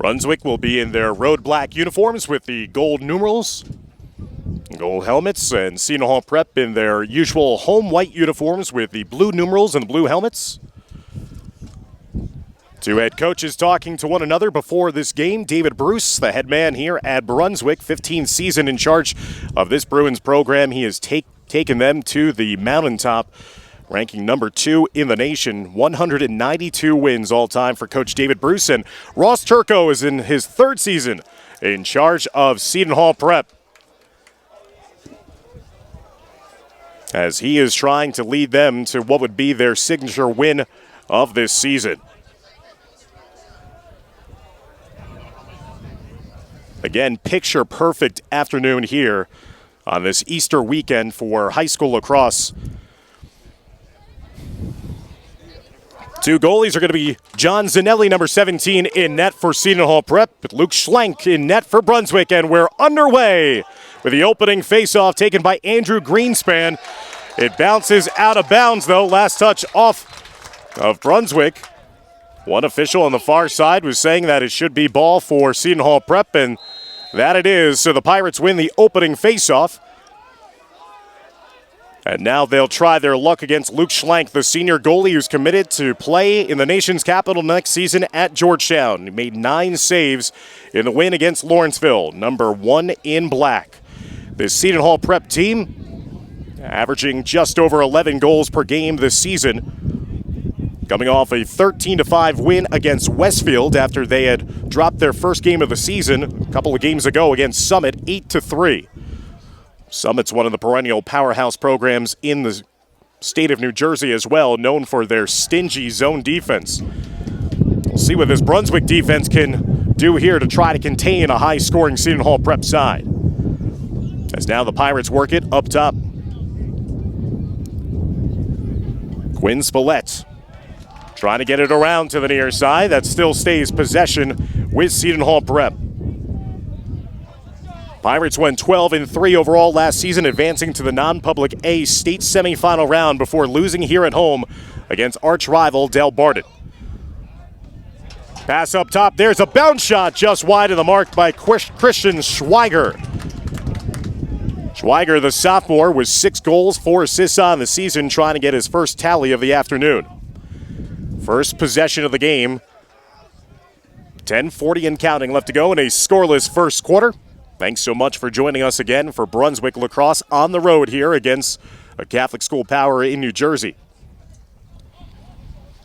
Brunswick will be in their road black uniforms with the gold numerals, gold helmets, and Seton Hall Prep in their usual home white uniforms with the blue numerals and the blue helmets. Two head coaches talking to one another before this game. David Bruce, the head man here at Brunswick, 15th season in charge of this Bruins program. He has taken them to the mountaintop, ranking number 2 in the nation. 192 wins all time for Coach David Bruce. And Ross Turco is in his 3rd season in charge of Seton Hall Prep, as he is trying to lead them to what would be their signature win of this season. Again, picture-perfect afternoon here on this Easter weekend for high school lacrosse. Two goalies are going to be John Zanelli, number 17, in net for Seton Hall Prep, Luke Schlenk in net for Brunswick, and we're underway with the opening faceoff taken by Andrew Greenspan. It bounces out of bounds, though. Last touch off of Brunswick. One official on the far side was saying that it should be ball for Seton Hall Prep, and that it is. So the Pirates win the opening faceoff. And now they'll try their luck against Luke Schlenk, the senior goalie who's committed to play in the nation's capital next season at Georgetown. He made 9 saves in the win against Lawrenceville, number 1 in black. The Seton Hall Prep team averaging just over 11 goals per game this season, coming off a 13-5 win against Westfield after they had dropped their first game of the season a couple of games ago against Summit, 8-3. Summit's one of the perennial powerhouse programs in the state of New Jersey as well, known for their stingy zone defense. We'll see what this Brunswick defense can do here to try to contain a high-scoring Seton Hall Prep side. As now the Pirates work it up top. Quinn Spillett trying to get it around to the near side. That still stays possession with Seton Hall Prep. Pirates went 12-3 overall last season, advancing to the non-public A state semifinal round before losing here at home against arch rival Del Barton. Pass up top. There's a bounce shot just wide of the mark by Christian Schweiger. Schweiger, the sophomore, with 6 goals, 4 assists on the season, trying to get his first tally of the afternoon. First possession of the game. 10:40 and counting left to go in a scoreless first quarter. Thanks so much for joining us again for Brunswick Lacrosse on the road here against a Catholic school power in New Jersey.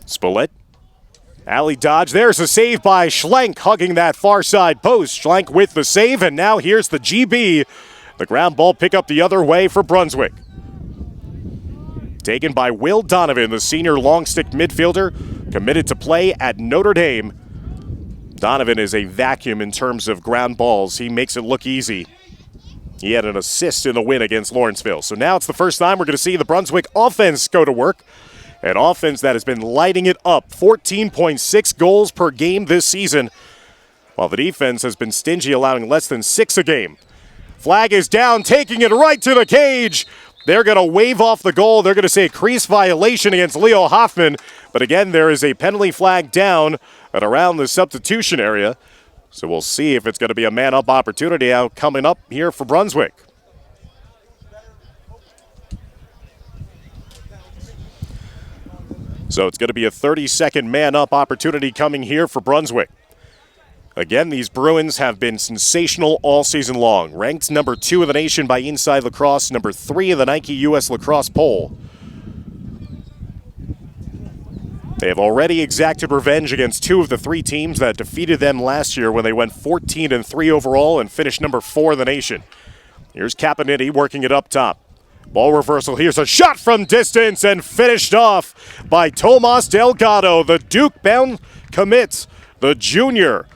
Spillett. Alley dodge. There's a save by Schlenk, hugging that far side post. Schlenk with the save, and now here's the GB. The ground ball pick up the other way for Brunswick. Taken by Will Donovan, the senior long stick midfielder, committed to play at Notre Dame. Donovan is a vacuum in terms of ground balls. He makes it look easy. He had an assist in the win against Lawrenceville. So now it's the first time we're going to see the Brunswick offense go to work. An offense that has been lighting it up. 14.6 goals per game this season, while the defense has been stingy, allowing less than 6 a game. Flag is down, taking it right to the cage. They're going to wave off the goal. They're going to say crease violation against Leo Hoffman. But again, there is a penalty flag down at around the substitution area. So we'll see if it's going to be a man-up opportunity out coming up here for Brunswick. So it's going to be a 30-second man-up opportunity coming here for Brunswick. Again, these Bruins have been sensational all season long. Ranked number 2 in the nation by Inside Lacrosse, number 3 in the Nike U.S. Lacrosse poll. They have already exacted revenge against 2 of the 3 teams that defeated them last year when they went 14-3 overall and finished number 4 in the nation. Here's Caponiti working it up top. Ball reversal. Here's a shot from distance and finished off by Tomas Delgado. The Duke-bound commit, the junior,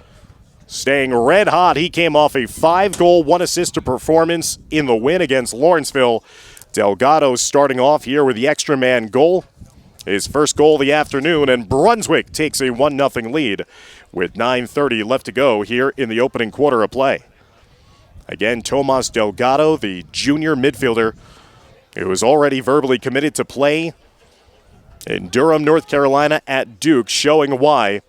staying red hot. He came off a 5-goal, 1-assist performance in the win against Lawrenceville. Delgado starting off here with the extra man goal. His first goal of the afternoon, and Brunswick takes a 1-0 lead with 9:30 left to go here in the opening quarter of play. Again, Tomas Delgado, the junior midfielder, who was already verbally committed to play in Durham, North Carolina at Duke, showing why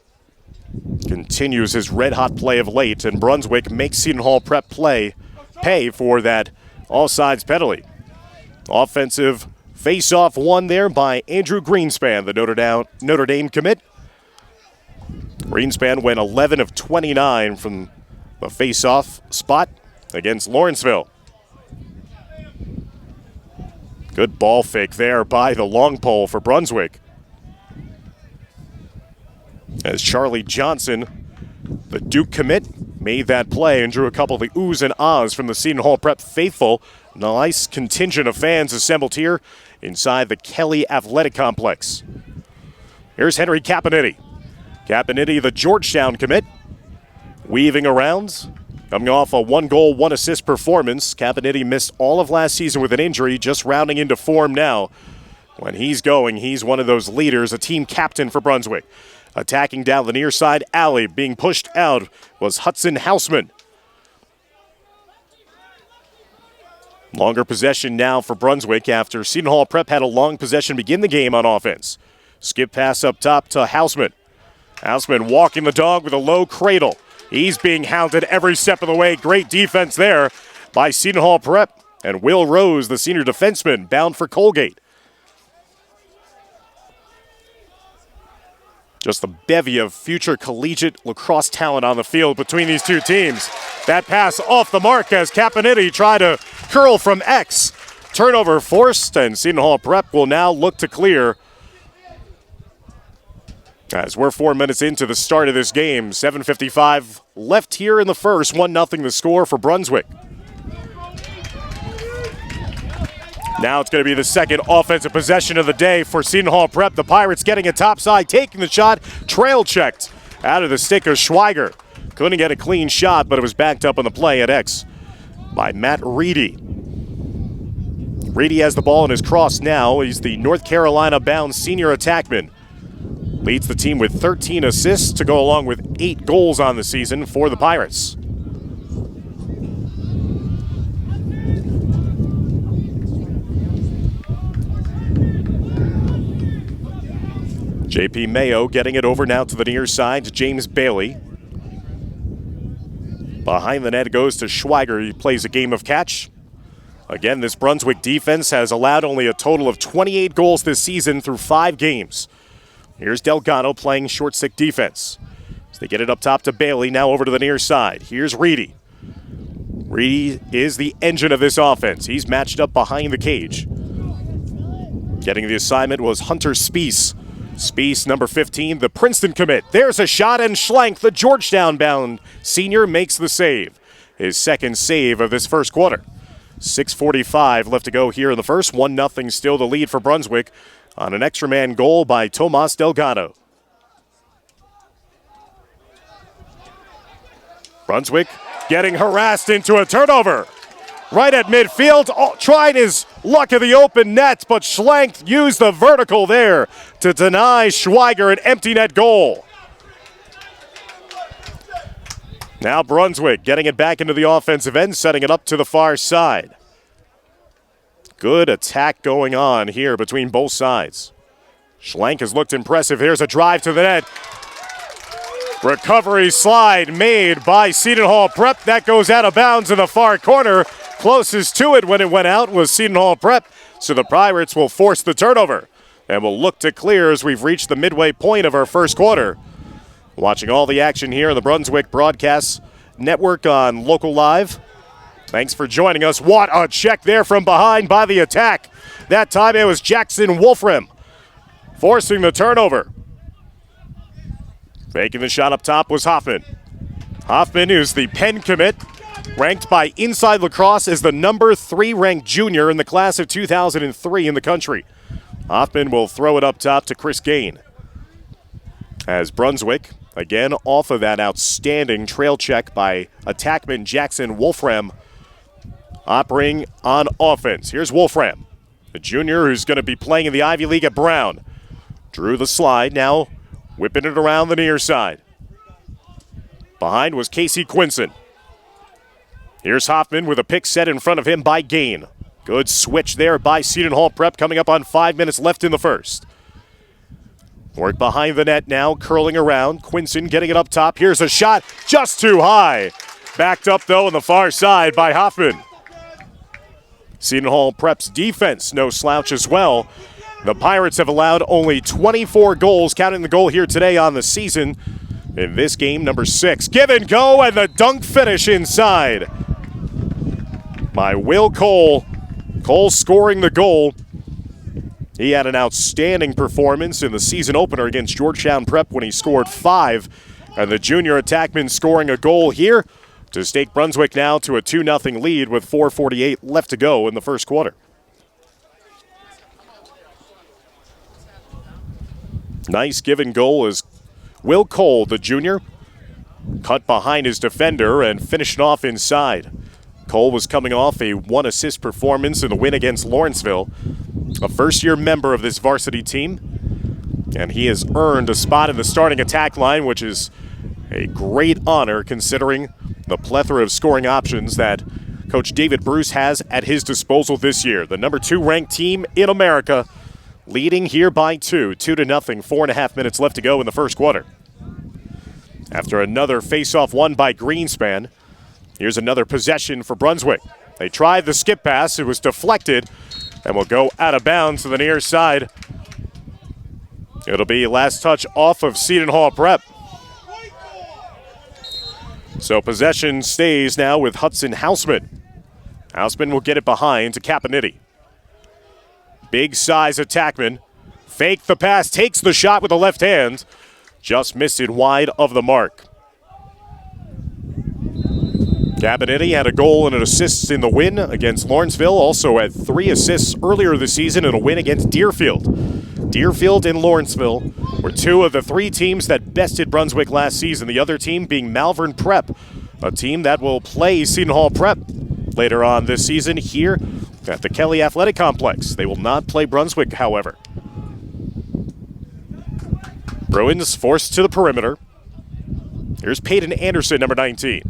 continues his red-hot play of late, and Brunswick makes Seton Hall Prep pay for that offsides penalty. Offensive face-off won there by Andrew Greenspan, the Notre Dame commit. Greenspan went 11 of 29 from the face-off spot against Lawrenceville. Good ball fake there by the long pole for Brunswick. As Charlie Johnson, the Duke commit, made that play and drew a couple of the oohs and ahs from the Seton Hall Prep faithful. Nice contingent of fans assembled here inside the Kelly Athletic Complex. Here's Henry Capinetti. Capinetti, the Georgetown commit, weaving around, coming off a 1-goal, 1-assist performance. Capinetti missed all of last season with an injury, just rounding into form now. When he's going, he's one of those leaders, a team captain for Brunswick. Attacking down the near side alley, being pushed out was Hudson Houseman. Longer possession now for Brunswick after Seton Hall Prep had a long possession begin the game on offense. Skip pass up top to Houseman. Houseman walking the dog with a low cradle. He's being hounded every step of the way. Great defense there by Seton Hall Prep. And Will Rose, the senior defenseman, bound for Colgate. Just a bevy of future collegiate lacrosse talent on the field between these two teams. That pass off the mark as Capinetti tried to curl from X. Turnover forced, and Seton Hall Prep will now look to clear. As we're 4 minutes into the start of this game, 7:55 left here in the first, 1-0 the score for Brunswick. Now it's going to be the second offensive possession of the day for Seton Hall Prep. The Pirates getting it topside, taking the shot, trail checked out of the stick of Schweiger. Couldn't get a clean shot, but it was backed up on the play at X by Matt Reedy. Reedy has the ball in his cross now. He's the North Carolina-bound senior attackman. Leads the team with 13 assists to go along with 8 goals on the season for the Pirates. JP Mayo getting it over now to the near side to James Bailey. Behind the net it goes to Schweiger. He plays a game of catch. Again, this Brunswick defense has allowed only a total of 28 goals this season through 5 games. Here's Delgado playing short stick defense. So they get it up top to Bailey, now over to the near side. Here's Reedy. Reedy is the engine of this offense. He's matched up behind the cage. Getting the assignment was Hunter Speece. Speece, number 15, the Princeton commit. There's a shot, and Schlenk, the Georgetown-bound senior, makes the save. His second save of this first quarter. 6:45 left to go here in the first. 1-0 still the lead for Brunswick on an extra man goal by Tomas Delgado. Brunswick getting harassed into a turnover. Right at midfield, trying his luck at the open net, but Schlenk used the vertical there to deny Schweiger an empty net goal. Now Brunswick getting it back into the offensive end, setting it up to the far side. Good attack going on here between both sides. Schlenk has looked impressive. Here's a drive to the net. Recovery slide made by Seton Hall Prep. That goes out of bounds in the far corner. Closest to it when it went out was Seton Hall Prep, so the Pirates will force the turnover and will look to clear as we've reached the midway point of our first quarter. Watching all the action here on the Brunswick Broadcast Network on Local Live. Thanks for joining us. What a check there from behind by the attack. That time it was Jackson Wolfram forcing the turnover. Making the shot up top was Hoffman. Hoffman is the Penn commit, ranked by Inside Lacrosse as the number 3 ranked junior in the class of 2003 in the country. Hoffman will throw it up top to Chris Gain. As Brunswick, again off of that outstanding trail check by attackman Jackson Wolfram, operating on offense. Here's Wolfram, the junior who's going to be playing in the Ivy League at Brown. Drew the slide, now whipping it around the near side. Behind was Casey Quinson. Here's Hoffman with a pick set in front of him by Gain. Good switch there by Seton Hall Prep, coming up on 5 minutes left in the first. Work behind the net now, curling around. Quinson getting it up top. Here's a shot, just too high. Backed up, though, on the far side by Hoffman. Seton Hall Prep's defense, no slouch as well. The Pirates have allowed only 24 goals, counting the goal here today on the season. In this game, number 6. Give and go, and the dunk finish inside by Will Cole. Cole scoring the goal. He had an outstanding performance in the season opener against Georgetown Prep when he scored 5. And the junior attackman scoring a goal here to stake Brunswick now to a 2-0 lead with 4:48 left to go in the first quarter. Nice give and goal as Will Cole, the junior, cut behind his defender and finished it off inside. Cole was coming off a 1-assist performance in the win against Lawrenceville, a first-year member of this varsity team, and he has earned a spot in the starting attack line, which is a great honor considering the plethora of scoring options that Coach David Bruce has at his disposal this year. The number 2 ranked team in America, leading here by 2 to nothing. 4.5 minutes left to go in the first quarter. After another face-off won by Greenspan, here's another possession for Brunswick. They tried the skip pass. It was deflected and will go out of bounds to the near side. It'll be last touch off of Seton Hall Prep. So possession stays now with Hudson Houseman. Houseman will get it behind to Caponiti. Big size attackman. Fake the pass, takes the shot with the left hand. Just missed it wide of the mark. Caponiti had a goal and an assist in the win against Lawrenceville. Also had 3 assists earlier this season in a win against Deerfield. Deerfield and Lawrenceville were 2 of the 3 teams that bested Brunswick last season. The other team being Malvern Prep, a team that will play Seton Hall Prep later on this season here at the Kelly Athletic Complex. They will not play Brunswick, however. Bruins forced to the perimeter. Here's Peyton Anderson, number 19.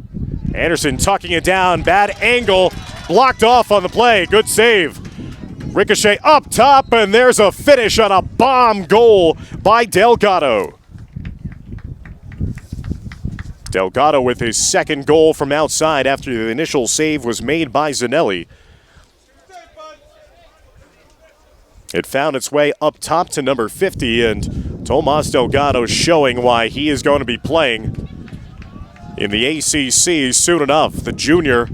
Anderson tucking it down, bad angle, blocked off on the play, good save. Ricochet up top, and there's a finish on a bomb goal by Delgado. Delgado with his second goal from outside after the initial save was made by Zanelli. It found its way up top to number 50, and Tomas Delgado showing why he is going to be playing in the ACC soon enough. The junior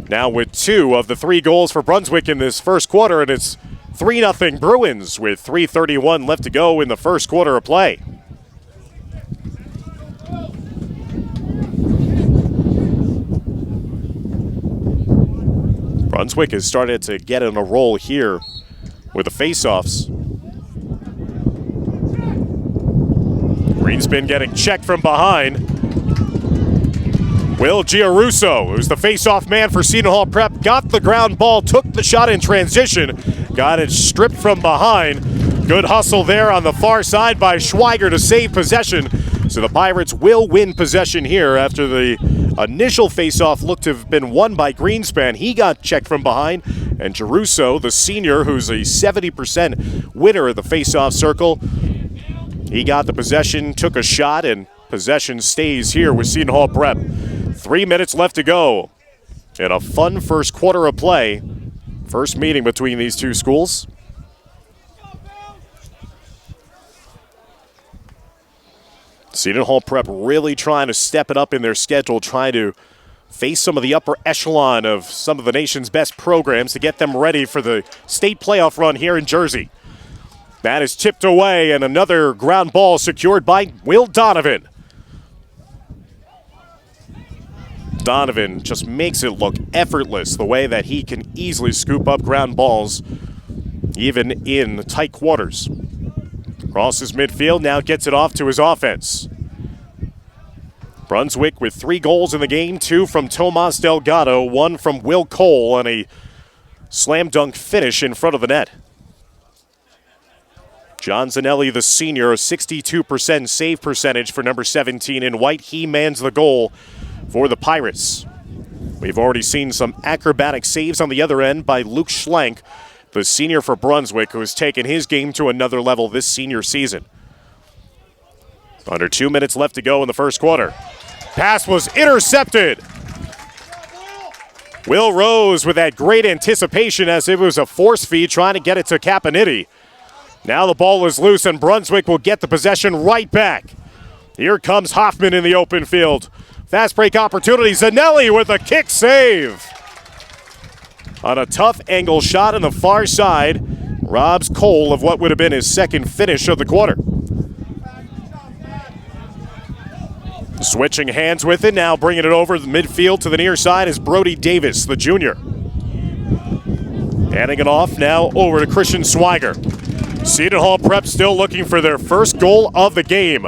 now with 2 of the 3 goals for Brunswick in this first quarter, and it's 3-0 Bruins with 3:31 left to go in the first quarter of play. Brunswick has started to get on a roll here with the face-offs. Greenspin getting checked from behind. Will Giarusso, who's the face-off man for Seton Hall Prep, got the ground ball, took the shot in transition, got it stripped from behind. Good hustle there on the far side by Schweiger to save possession. So the Pirates will win possession here after the initial face-off looked to have been won by Greenspan. He got checked from behind, and Giarusso, the senior, who's a 70% winner of the face-off circle, he got the possession, took a shot, and possession stays here with Seton Hall Prep. 3 minutes left to go in a fun first quarter of play. First meeting between these 2 schools. Seton Hall Prep really trying to step it up in their schedule, trying to face some of the upper echelon of some of the nation's best programs to get them ready for the state playoff run here in Jersey. That is tipped away, and another ground ball secured by Will Donovan. Donovan just makes it look effortless, the way that he can easily scoop up ground balls, even in tight quarters. Crosses midfield, now gets it off to his offense. Brunswick with 3 goals in the game, 2 from Tomas Delgado, 1 from Will Cole, and a slam dunk finish in front of the net. John Zanelli, the senior, a 62% save percentage for number 17 in white. He mans the goal for the Pirates. We've already seen some acrobatic saves on the other end by Luke Schlenk, the senior for Brunswick, who has taken his game to another level this senior season. Under 2 minutes left to go in the first quarter. Pass was intercepted. Will Rose with that great anticipation as it was a force feed trying to get it to Caponiti. Now the ball is loose and Brunswick will get the possession right back. Here comes Hoffman in the open field. Fast break opportunity. Zanelli with a kick save. On a tough angle shot on the far side, robs Cole of what would have been his second finish of the quarter. Switching hands with it, now bringing it over the midfield to the near side is Brody Davis, the junior. Handing it off now over to Christian Swiger. Seton Hall Prep still looking for their first goal of the game,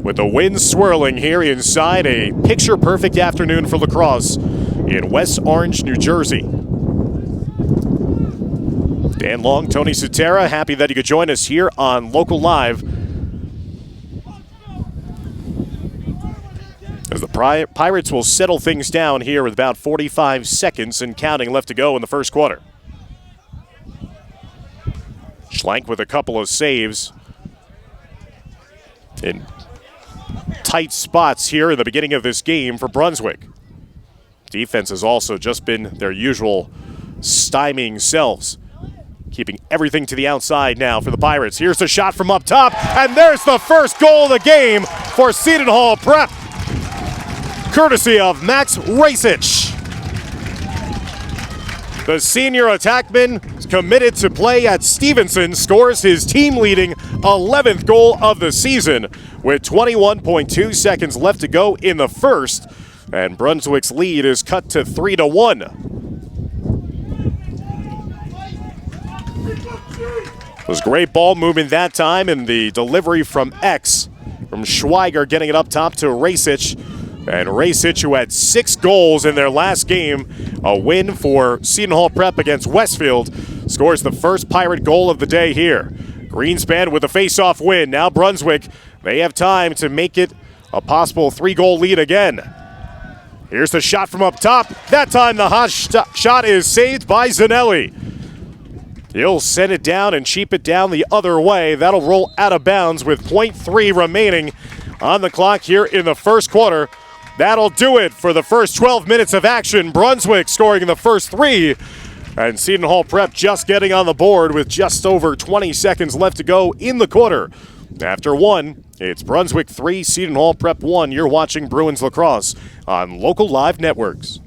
with the wind swirling here inside a picture-perfect afternoon for lacrosse in West Orange, New Jersey. Dan Long, Tony Sutera, happy that you could join us here on Local Live. As the Pirates will settle things down here with about 45 seconds and counting left to go in the first quarter. Schlenk with a couple of saves in tight spots here in the beginning of this game for Brunswick. Defense has also just been their usual stymieing selves, keeping everything to the outside now for the Pirates. Here's the shot from up top, and there's the first goal of the game for Seton Hall Prep, courtesy of Max Rasich. The senior attackman is committed to play at Stevenson, scores his team-leading 11th goal of the season with 21.2 seconds left to go in the first, and Brunswick's lead is cut to 3-1. It was great ball movement that time, and the delivery from X, from Schweiger getting it up top to Rasich. And Rasich, who had 6 goals in their last game, a win for Seton Hall Prep against Westfield, scores the first Pirate goal of the day here. Greenspan with a face-off win. Now Brunswick, they have time to make it a possible 3-goal lead again. Here's the shot from up top. That time the hot shot is saved by Zanelli. He'll send it down and cheap it down the other way. That'll roll out of bounds with 0.3 remaining on the clock here in the first quarter. That'll do it for the first 12 minutes of action. Brunswick scoring in the first 3. And Seton Hall Prep just getting on the board with just over 20 seconds left to go in the quarter. After 1, it's Brunswick 3, Seton Hall Prep 1. You're watching Bruins Lacrosse on Local Live Networks.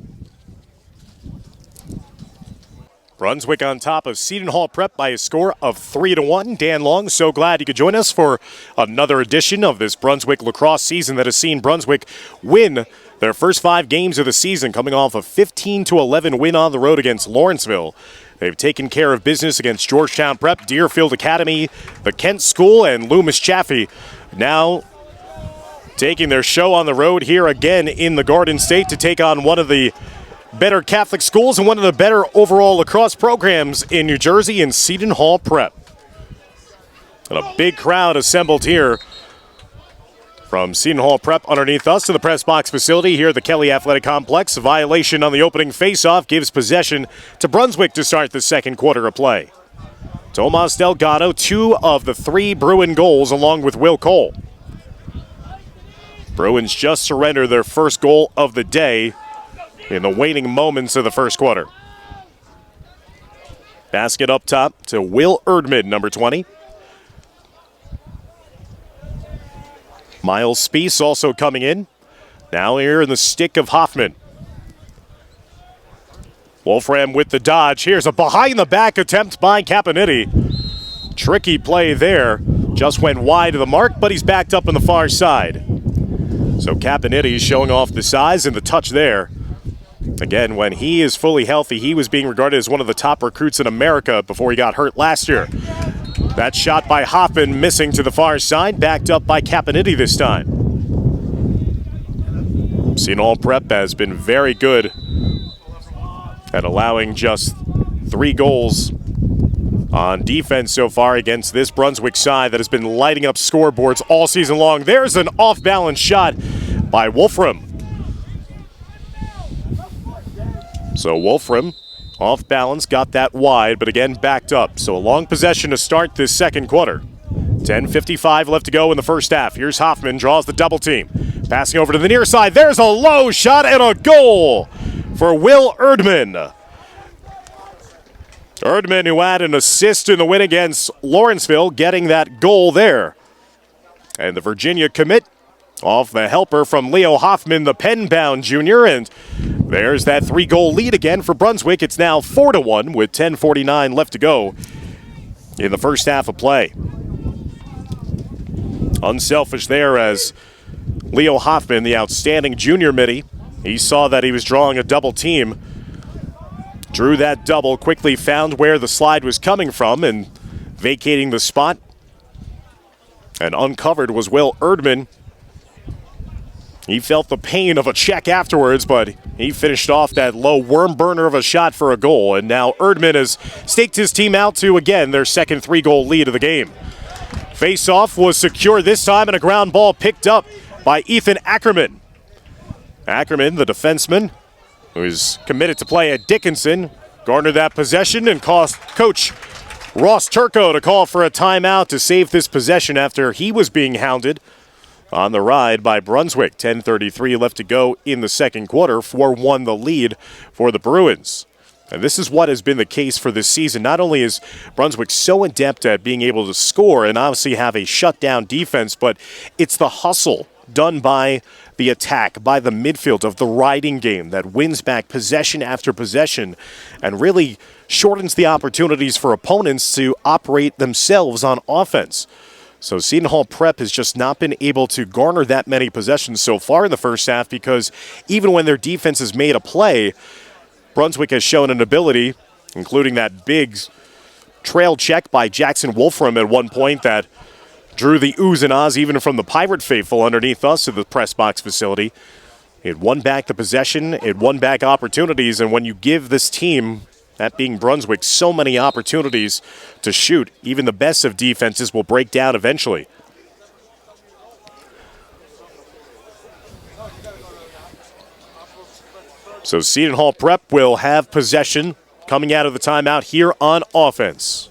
Brunswick on top of Seton Hall Prep by a score of 3-1. Dan Long, so glad you could join us for another edition of this Brunswick lacrosse season that has seen Brunswick win their first 5 games of the season, coming off a 15-11 win on the road against Lawrenceville. They've taken care of business against Georgetown Prep, Deerfield Academy, the Kent School, and Loomis Chaffee. Now taking their show on the road here again in the Garden State to take on one of the better Catholic schools and one of the better overall lacrosse programs in New Jersey in Seton Hall Prep. And a big crowd assembled here from Seton Hall Prep underneath us to the press box facility here at the Kelly Athletic Complex. A violation on the opening faceoff gives possession to Brunswick to start the second quarter of play. Tomas Delgado, 2 of the 3 Bruin goals along with Will Cole. Bruins just surrendered their first goal of the day in the waning moments of the first quarter. Basket up top to Will Erdman, number 20. Miles Spiess also coming in. Now here in the stick of Hoffman. Wolfram with the dodge. Here's a behind-the-back attempt by Caponiti. Tricky play there. Just went wide of the mark, but he's backed up on the far side. So Caponiti showing off the size and the touch there. Again, when he is fully healthy, he was being regarded as one of the top recruits in America before he got hurt last year. That shot by Hoffman missing to the far side, backed up by Caponiti this time. Seton Hall Prep has been very good at allowing just 3 goals on defense so far against this Brunswick side that has been lighting up scoreboards all season long. There's an off-balance shot by Wolfram. So Wolfram, off balance, got that wide, but again backed up. So a long possession to start this second quarter. 10:55 left to go in the first half. Here's Hoffman, draws the double team. Passing over to the near side. There's a low shot and a goal for Will Erdman. Erdman, who had an assist in the win against Lawrenceville, getting that goal there. And the Virginia commit off the helper from Leo Hoffman, the Penn-bound junior. And there's that 3-goal lead again for Brunswick. It's now 4-1 with 10:49 left to go in the first half of play. Unselfish there as Leo Hoffman, the outstanding junior midi, he saw that he was drawing a double team, drew that double, quickly found where the slide was coming from and vacating the spot. And uncovered was Will Erdman. He felt the pain of a check afterwards, but he finished off that low worm burner of a shot for a goal. And now Erdman has staked his team out to, again, their second 3-goal lead of the game. Face-off was secure this time, and a ground ball picked up by Ethan Ackerman. Ackerman, the defenseman, who is committed to play at Dickinson, garnered that possession and caused Coach Ross Turco to call for a timeout to save this possession after he was being hounded on the ride by Brunswick. 10:33 left to go in the second quarter. 4-1 the lead for the Bruins. And this is what has been the case for this season. Not only is Brunswick so adept at being able to score and obviously have a shutdown defense, but it's the hustle done by the attack, by the midfield of the riding game that wins back possession after possession and really shortens the opportunities for opponents to operate themselves on offense. So Seton Hall Prep has just not been able to garner that many possessions so far in the first half because even when their defense has made a play, Brunswick has shown an ability, including that big trail check by Jackson Wolfram at one point that drew the oohs and ahs even from the Pirate faithful underneath us at the press box facility. It won back the possession, it won back opportunities, and when you give this team, that being Brunswick, so many opportunities to shoot, even the best of defenses will break down eventually. So Seton Hall Prep will have possession coming out of the timeout here on offense.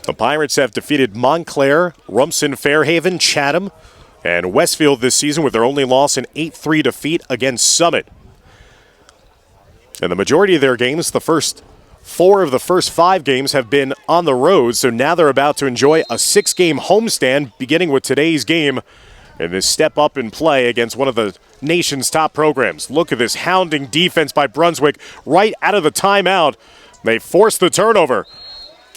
The Pirates have defeated Montclair, Rumson, Fairhaven, Chatham, and Westfield this season with their only loss an 8-3 defeat against Summit. And the majority of their games, the first 4 of the first 5 games, have been on the road, so now they're about to enjoy a 6-game homestand beginning with today's game and this step up in play against one of the nation's top programs. Look at this hounding defense by Brunswick right out of the timeout. They force the turnover.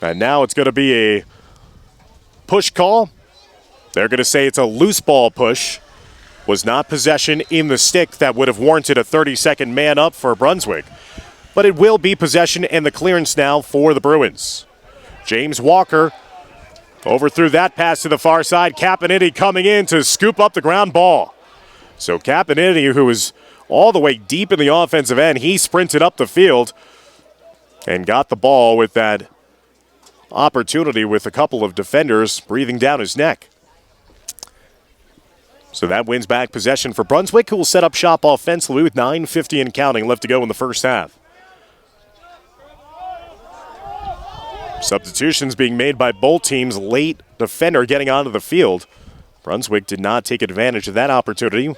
And now it's going to be a push call. They're going to say it's a loose ball push. Was not possession in the stick that would have warranted a 30-second man up for Brunswick. But it will be possession and the clearance now for the Bruins. James Walker overthrew that pass to the far side. Caponiti coming in to scoop up the ground ball. So Caponiti, who was all the way deep in the offensive end, he sprinted up the field and got the ball with that opportunity with a couple of defenders breathing down his neck. So that wins back possession for Brunswick, who will set up shop offensively with 9:50 and counting left to go in the first half. Substitutions being made by both teams. Late defender getting onto the field. Brunswick did not take advantage of that opportunity.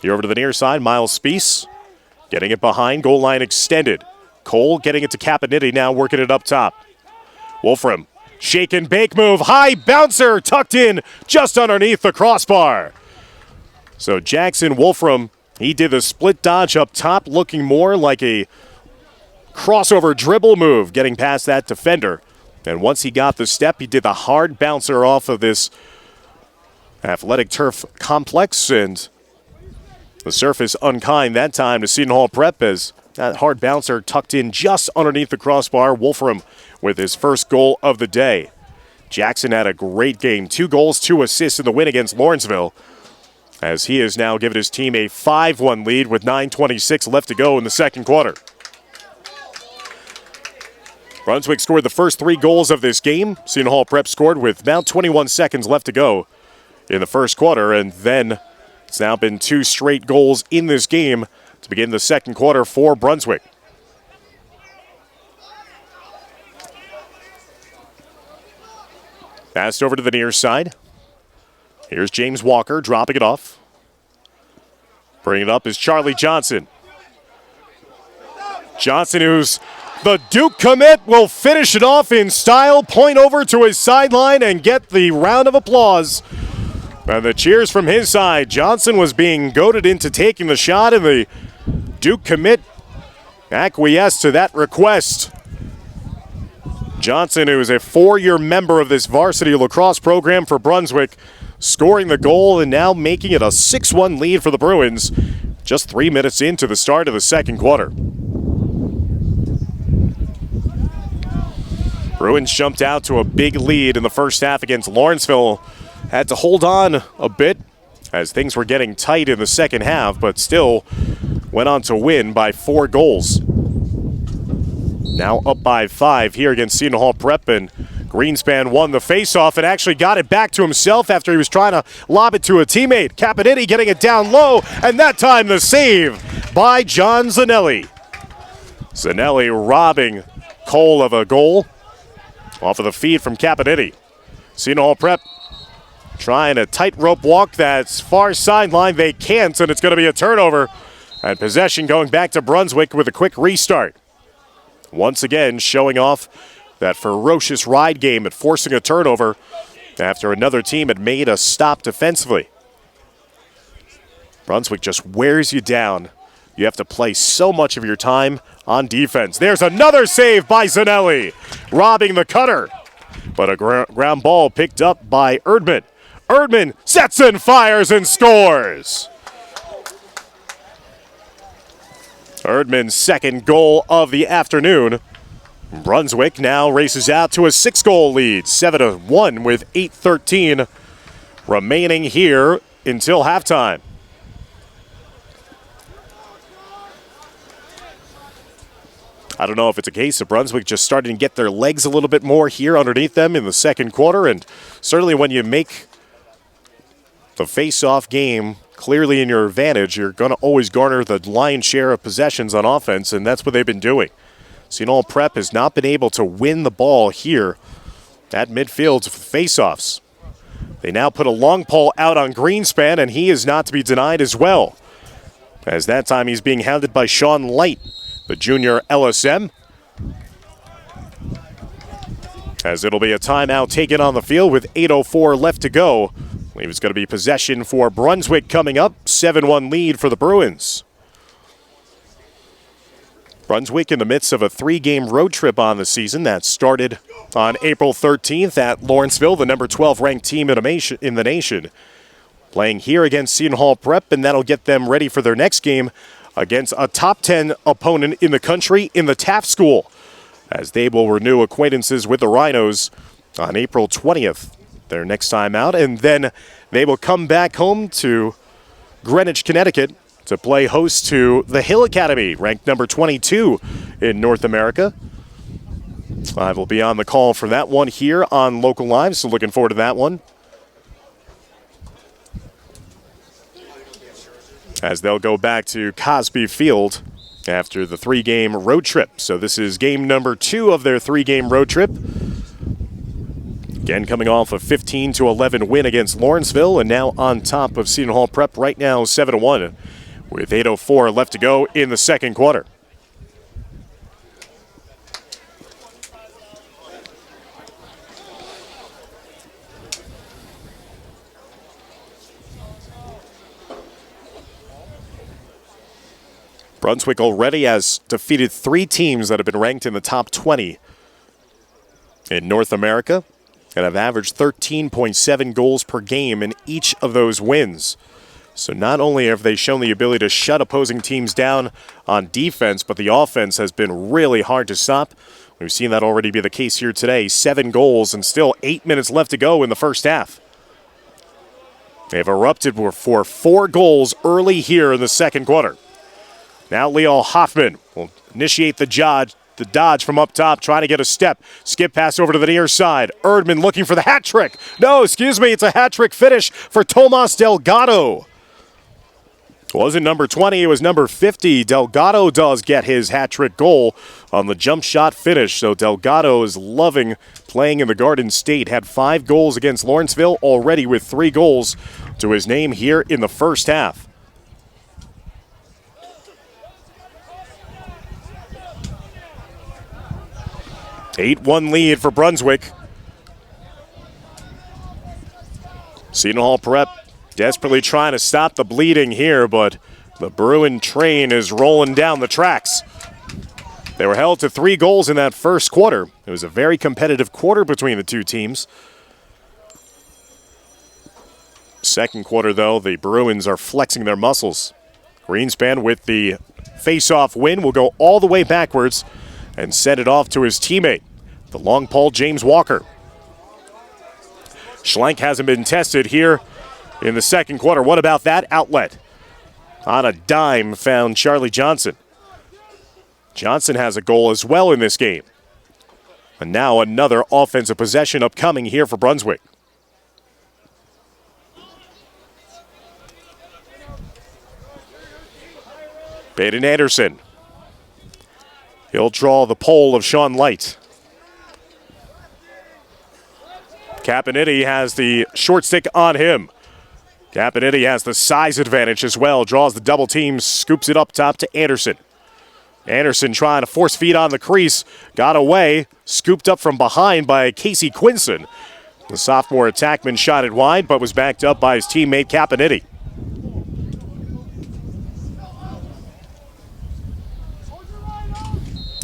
Here over to the near side, Miles Speece getting it behind, goal line extended. Cole getting it to Caponiti now, working it up top. Wolfram, shake and bake move, high bouncer, tucked in just underneath the crossbar. So Jackson Wolfram, he did the split dodge up top, looking more like a crossover dribble move, getting past that defender. And once he got the step, he did the hard bouncer off of this athletic turf complex, and the surface unkind that time to Seton Hall Prep as that hard bouncer tucked in just underneath the crossbar. Wolfram with his first goal of the day. Jackson had a great game. 2 goals, 2 assists in the win against Lawrenceville, as he has now given his team a 5-1 lead with 9:26 left to go in the second quarter. Brunswick scored the first 3 goals of this game. Seton Hall Prep scored with about 21 seconds left to go in the first quarter, and then it's now been 2 straight goals in this game to begin the second quarter for Brunswick. Passed over to the near side. Here's James Walker dropping it off. Bringing it up is Charlie Johnson. Johnson, who's the Duke commit, will finish it off in style, point over to his sideline and get the round of applause. And the cheers from his side. Johnson was being goaded into taking the shot, and the Duke commit acquiesced to that request. Johnson, who is a 4-year member of this varsity lacrosse program for Brunswick, scoring the goal and now making it a 6-1 lead for the Bruins just 3 minutes into the start of the second quarter. Bruins jumped out to a big lead in the first half against Lawrenceville. Had to hold on a bit as things were getting tight in the second half, but still went on to win by 4 goals. Now up by 5 here against Seton Hall Prep, and Greenspan won the faceoff and actually got it back to himself after he was trying to lob it to a teammate. Capinetti getting it down low, and that time the save by John Zanelli. Zanelli robbing Cole of a goal off of the feed from Capinetti. Seton Hall Prep trying a tightrope walk that's far sideline. They can't, and it's going to be a turnover. And possession going back to Brunswick with a quick restart. Once again, showing off that ferocious ride game at forcing a turnover after another team had made a stop defensively. Brunswick just wears you down. You have to play so much of your time on defense. There's another save by Zanelli, robbing the cutter. But a ground ball picked up by Erdman. Erdman sets and fires and scores. Erdman's second goal of the afternoon. Brunswick now races out to a 6-goal lead, 7-1 with 8:13 remaining here until halftime. I don't know if it's a case of Brunswick just starting to get their legs a little bit more here underneath them in the second quarter, and certainly when you make the face-off game clearly in your advantage, you're going to always garner the lion's share of possessions on offense, and that's what they've been doing. Seton Hall Prep has not been able to win the ball here at midfield for face-offs. They now put a long pole out on Greenspan, and he is not to be denied as well, as that time he's being hounded by Sean Light, the junior LSM. As it'll be a timeout taken on the field with 8:04 left to go. I believe it's going to be possession for Brunswick coming up. 7-1 lead for the Bruins. Brunswick in the midst of a 3-game road trip on the season that started on April 13th at Lawrenceville, the number 12 ranked team in the nation. Playing here against Seton Hall Prep, and that'll get them ready for their next game against a top 10 opponent in the country in the Taft School, as they will renew acquaintances with the Rhinos on April 20th. Their next time out, and then they will come back home to Greenwich, Connecticut to play host to the Hill Academy, ranked number 22 in North America. I will be on the call for that one here on Local Live, so looking forward to that one. As they'll go back to Cosby Field after the 3-game road trip. So this is game number 2 of their 3-game road trip. Again, coming off a 15-11 win against Lawrenceville, and now on top of Seton Hall Prep right now, 7-1, with 8:04 left to go in the second quarter. Brunswick already has defeated 3 teams that have been ranked in the top 20 in North America, and have averaged 13.7 goals per game in each of those wins. So not only have they shown the ability to shut opposing teams down on defense, but the offense has been really hard to stop. We've seen that already be the case here today. 7 goals and still 8 minutes left to go in the first half. They've erupted for 4 goals early here in the second quarter. Now Leo Hoffman will initiate the dodge from up top, trying to get a step. Skip pass over to the near side. Erdman looking for the hat trick. No, excuse me, it's a hat trick finish for Tomas Delgado. It wasn't number 20, it was number 50. Delgado does get his hat-trick goal on the jump shot finish. So Delgado is loving playing in the Garden State. Had 5 goals against Lawrenceville already with 3 goals to his name here in the first half. Eight-1 lead for Brunswick. Seton Hall Prep desperately trying to stop the bleeding here, but the Bruin train is rolling down the tracks. They were held to 3 goals in that first quarter. It was a very competitive quarter between the two teams. Second quarter, though, the Bruins are flexing their muscles. Greenspan with the face-off win will go all the way backwards and send it off to his teammate, the long pole James Walker. Schlenk hasn't been tested here in the second quarter. What about that outlet? On a dime found Charlie Johnson. Johnson has a goal as well in this game. And now another offensive possession upcoming here for Brunswick. Baden Anderson. He'll draw the pole of Sean Light. Capinetti has the short stick on him. Capinetti has the size advantage as well. Draws the double team, scoops it up top to Anderson. Anderson trying to force feed on the crease. Got away, scooped up from behind by Casey Quinson. The sophomore attackman shot it wide, but was backed up by his teammate Capinetti.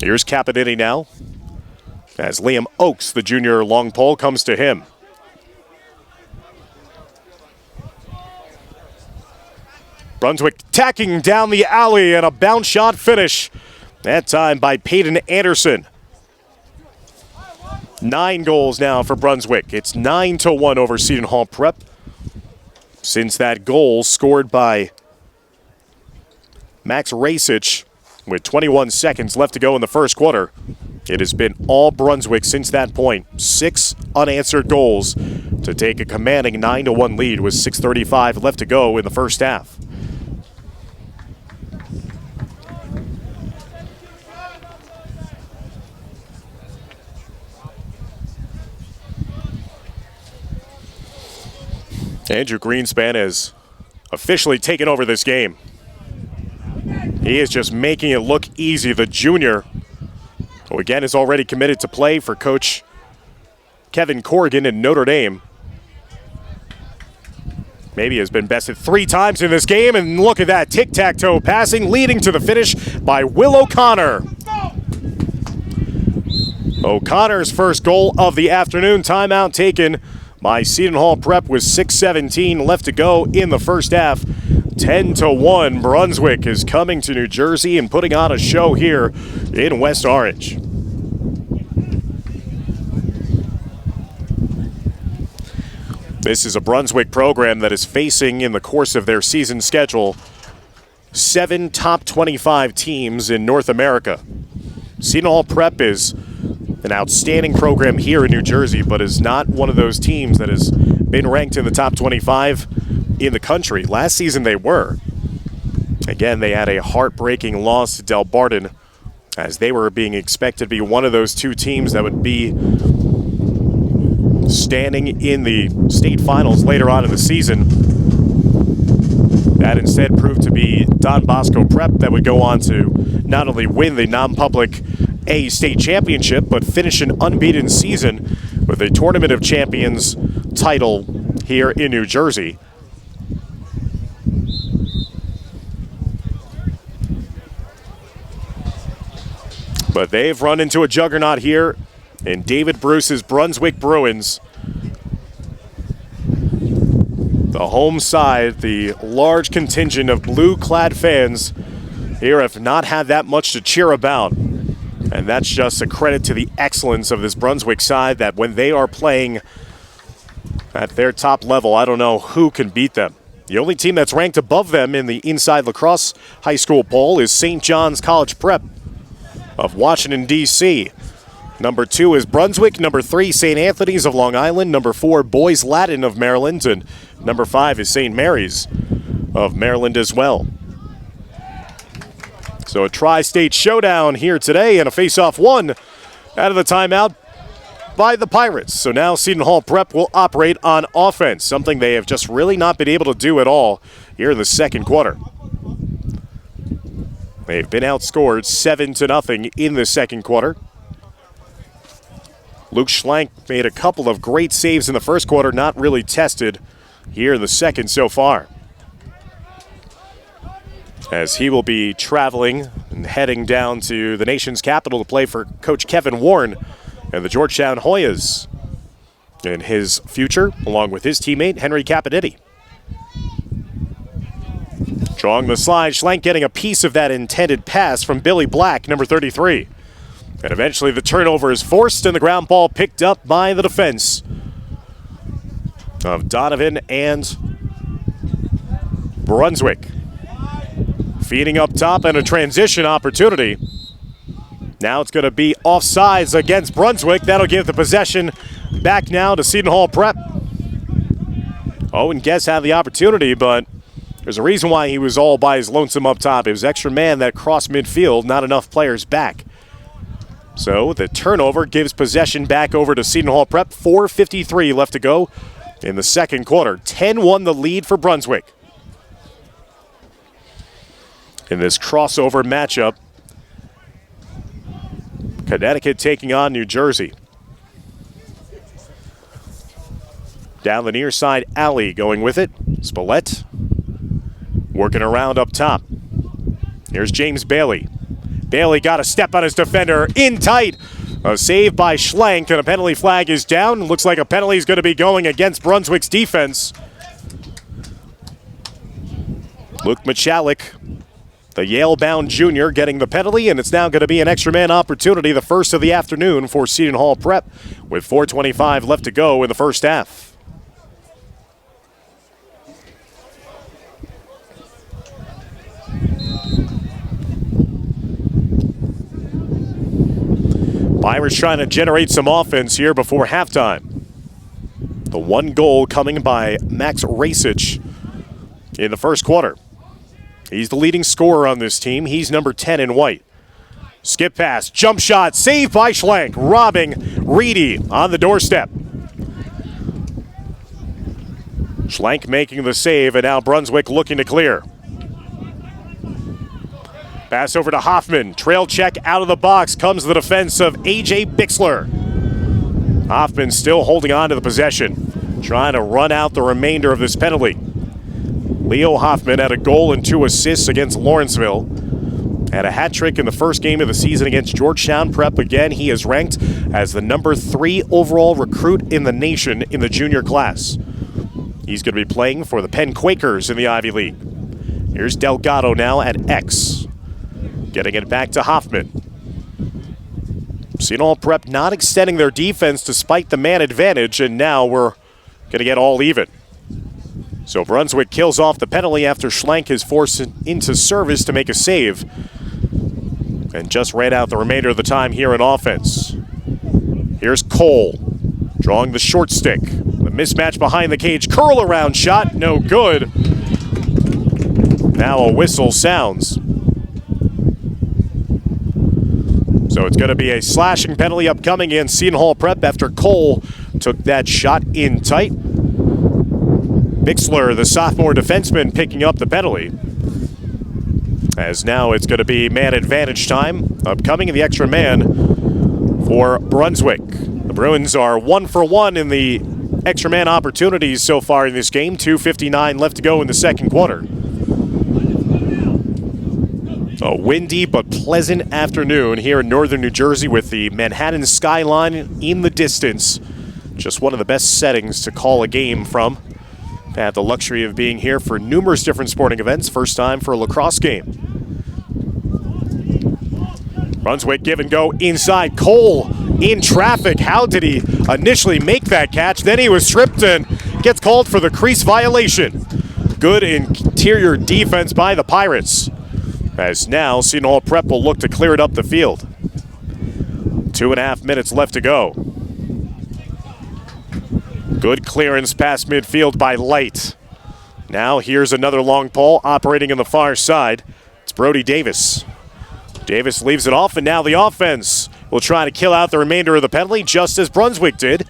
Here's Capinetti now, as Liam Oakes, the junior long pole, comes to him. Brunswick tacking down the alley and a bounce shot finish. That time by Peyton Anderson. 9 goals now for Brunswick. It's 9-1 over Seton Hall Prep. Since that goal scored by Max Rasich with 21 seconds left to go in the first quarter, it has been all Brunswick since that point. 6 unanswered goals to take a commanding 9-1 lead with 6:35 left to go in the first half. Andrew Greenspan has officially taken over this game. He is just making it look easy. The junior, who again is already committed to play for Coach Kevin Corrigan in Notre Dame. Maybe has been bested 3 times in this game, and look at that tic-tac-toe passing leading to the finish by Will O'Connor. O'Connor's first goal of the afternoon. Timeout taken by Seton Hall Prep with 6:17 left to go in the first half. 10-1. Brunswick is coming to New Jersey and putting on a show here in West Orange. This is a Brunswick program that is facing, in the course of their season schedule, 7 top 25 teams in North America. Seton Hall Prep is an outstanding program here in New Jersey, but is not one of those teams that has been ranked in the top 25 in the country. Last season they were. Again, they had a heartbreaking loss to Del Barton, as they were being expected to be one of those 2 teams that would be standing in the state finals later on in the season. That instead proved to be Don Bosco Prep, that would go on to not only win the non-public A state championship, but finish an unbeaten season with a Tournament of Champions title here in New Jersey. But they've run into a juggernaut here in David Bruce's Brunswick Bruins. The home side, the large contingent of blue-clad fans here have not had that much to cheer about. And that's just a credit to the excellence of this Brunswick side, that when they are playing at their top level, I don't know who can beat them. The only team that's ranked above them in the Inside Lacrosse High School poll is St. John's College Prep of Washington, D.C. Number 2 is Brunswick. Number 3, St. Anthony's of Long Island. Number 4, Boys Latin of Maryland. And number 5 is St. Mary's of Maryland as well. So a tri-state showdown here today and a face-off won out of the timeout by the Pirates. So now Seton Hall Prep will operate on offense, something they have just really not been able to do at all here in the second quarter. They've been outscored 7-0 in the second quarter. Luke Schlank made a couple of great saves in the first quarter, not really tested here in the second so far, as he will be traveling and heading down to the nation's capital to play for Coach Kevin Warren and the Georgetown Hoyas in his future, along with his teammate Henry Capoditti. Drawing the slide, Schlank getting a piece of that intended pass from Billy Black, number 33. And eventually the turnover is forced and the ground ball picked up by the defense of Donovan and Brunswick. Feeding up top and a transition opportunity. Now it's going to be offsides against Brunswick. That'll give the possession back now to Seton Hall Prep. Owen Guess had the opportunity, but there's a reason why he was all by his lonesome up top. It was extra man that crossed midfield, not enough players back. So the turnover gives possession back over to Seton Hall Prep. 4:53 left to go in the second quarter. 10-1 the lead for Brunswick. In this crossover matchup, Connecticut taking on New Jersey. Down the near side alley going with it. Spillett working around up top. Here's James Bailey. Bailey got a step on his defender, in tight. A save by Schlank, and a penalty flag is down. Looks like a penalty is going to be going against Brunswick's defense. Luke Michalik, the Yale-bound junior, getting the penalty, and it's now going to be an extra man opportunity, the first of the afternoon for Seton Hall Prep, with 4:25 left to go in the first half. Pirates trying to generate some offense here before halftime. The one goal coming by Max Rasich in the first quarter. He's the leading scorer on this team. He's number 10 in white. Skip pass, jump shot, saved by Schlank, robbing Reedy on the doorstep. Schlank making the save, and now Brunswick looking to clear. Pass over to Hoffman. Trail check out of the box comes the defense of A.J. Bixler. Hoffman still holding on to the possession, trying to run out the remainder of this penalty. Leo Hoffman had a goal and 2 assists against Lawrenceville. Had a hat trick in the first game of the season against Georgetown Prep. Again, he is ranked as the number 3 overall recruit in the nation in the junior class. He's going to be playing for the Penn Quakers in the Ivy League. Here's Delgado now at X. Getting it back to Hoffman. Seton Hall Prep not extending their defense despite the man advantage, and now we're going to get all even. So Brunswick kills off the penalty after Schlank is forced into service to make a save, and just ran out the remainder of the time here in offense. Here's Cole drawing the short stick. The mismatch behind the cage, curl around shot, no good. Now a whistle sounds. So it's going to be a slashing penalty upcoming in Seton Hall Prep after Cole took that shot in tight. Bixler, the sophomore defenseman, picking up the penalty. As now it's going to be man advantage time upcoming in the extra man for Brunswick. The Bruins are 1 for 1 in the extra man opportunities so far in this game. 2:59 left to go in the second quarter. A windy but pleasant afternoon here in northern New Jersey with the Manhattan skyline in the distance. Just one of the best settings to call a game from. I've had the luxury of being here for numerous different sporting events. First time for a lacrosse game. Brunswick give and go inside. Cole in traffic. How did he initially make that catch? Then he was stripped and gets called for the crease violation. Good interior defense by the Pirates. As now, Seton Hall Prep will look to clear it up the field. 2.5 minutes left to go. Good clearance past midfield by Light. Now here's another long ball operating on the far side. It's Brody Davis. Davis leaves it off, and now the offense will try to kill out the remainder of the penalty, just as Brunswick did.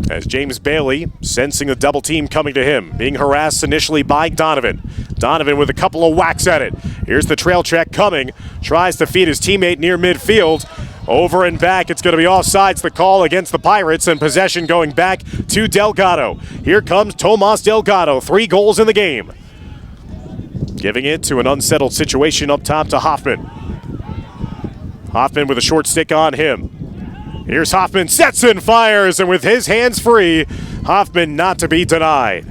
As James Bailey, sensing the double team coming to him, being harassed initially by Donovan. Donovan with a couple of whacks at it. Here's the trail check coming. Tries to feed his teammate near midfield. Over and back, it's going to be offsides, the call against the Pirates, and possession going back to Delgado. Here comes Tomas Delgado, 3 goals in the game. Giving it to an unsettled situation up top to Hoffman. Hoffman with a short stick on him. Here's Hoffman, sets and fires, and with his hands free, Hoffman not to be denied.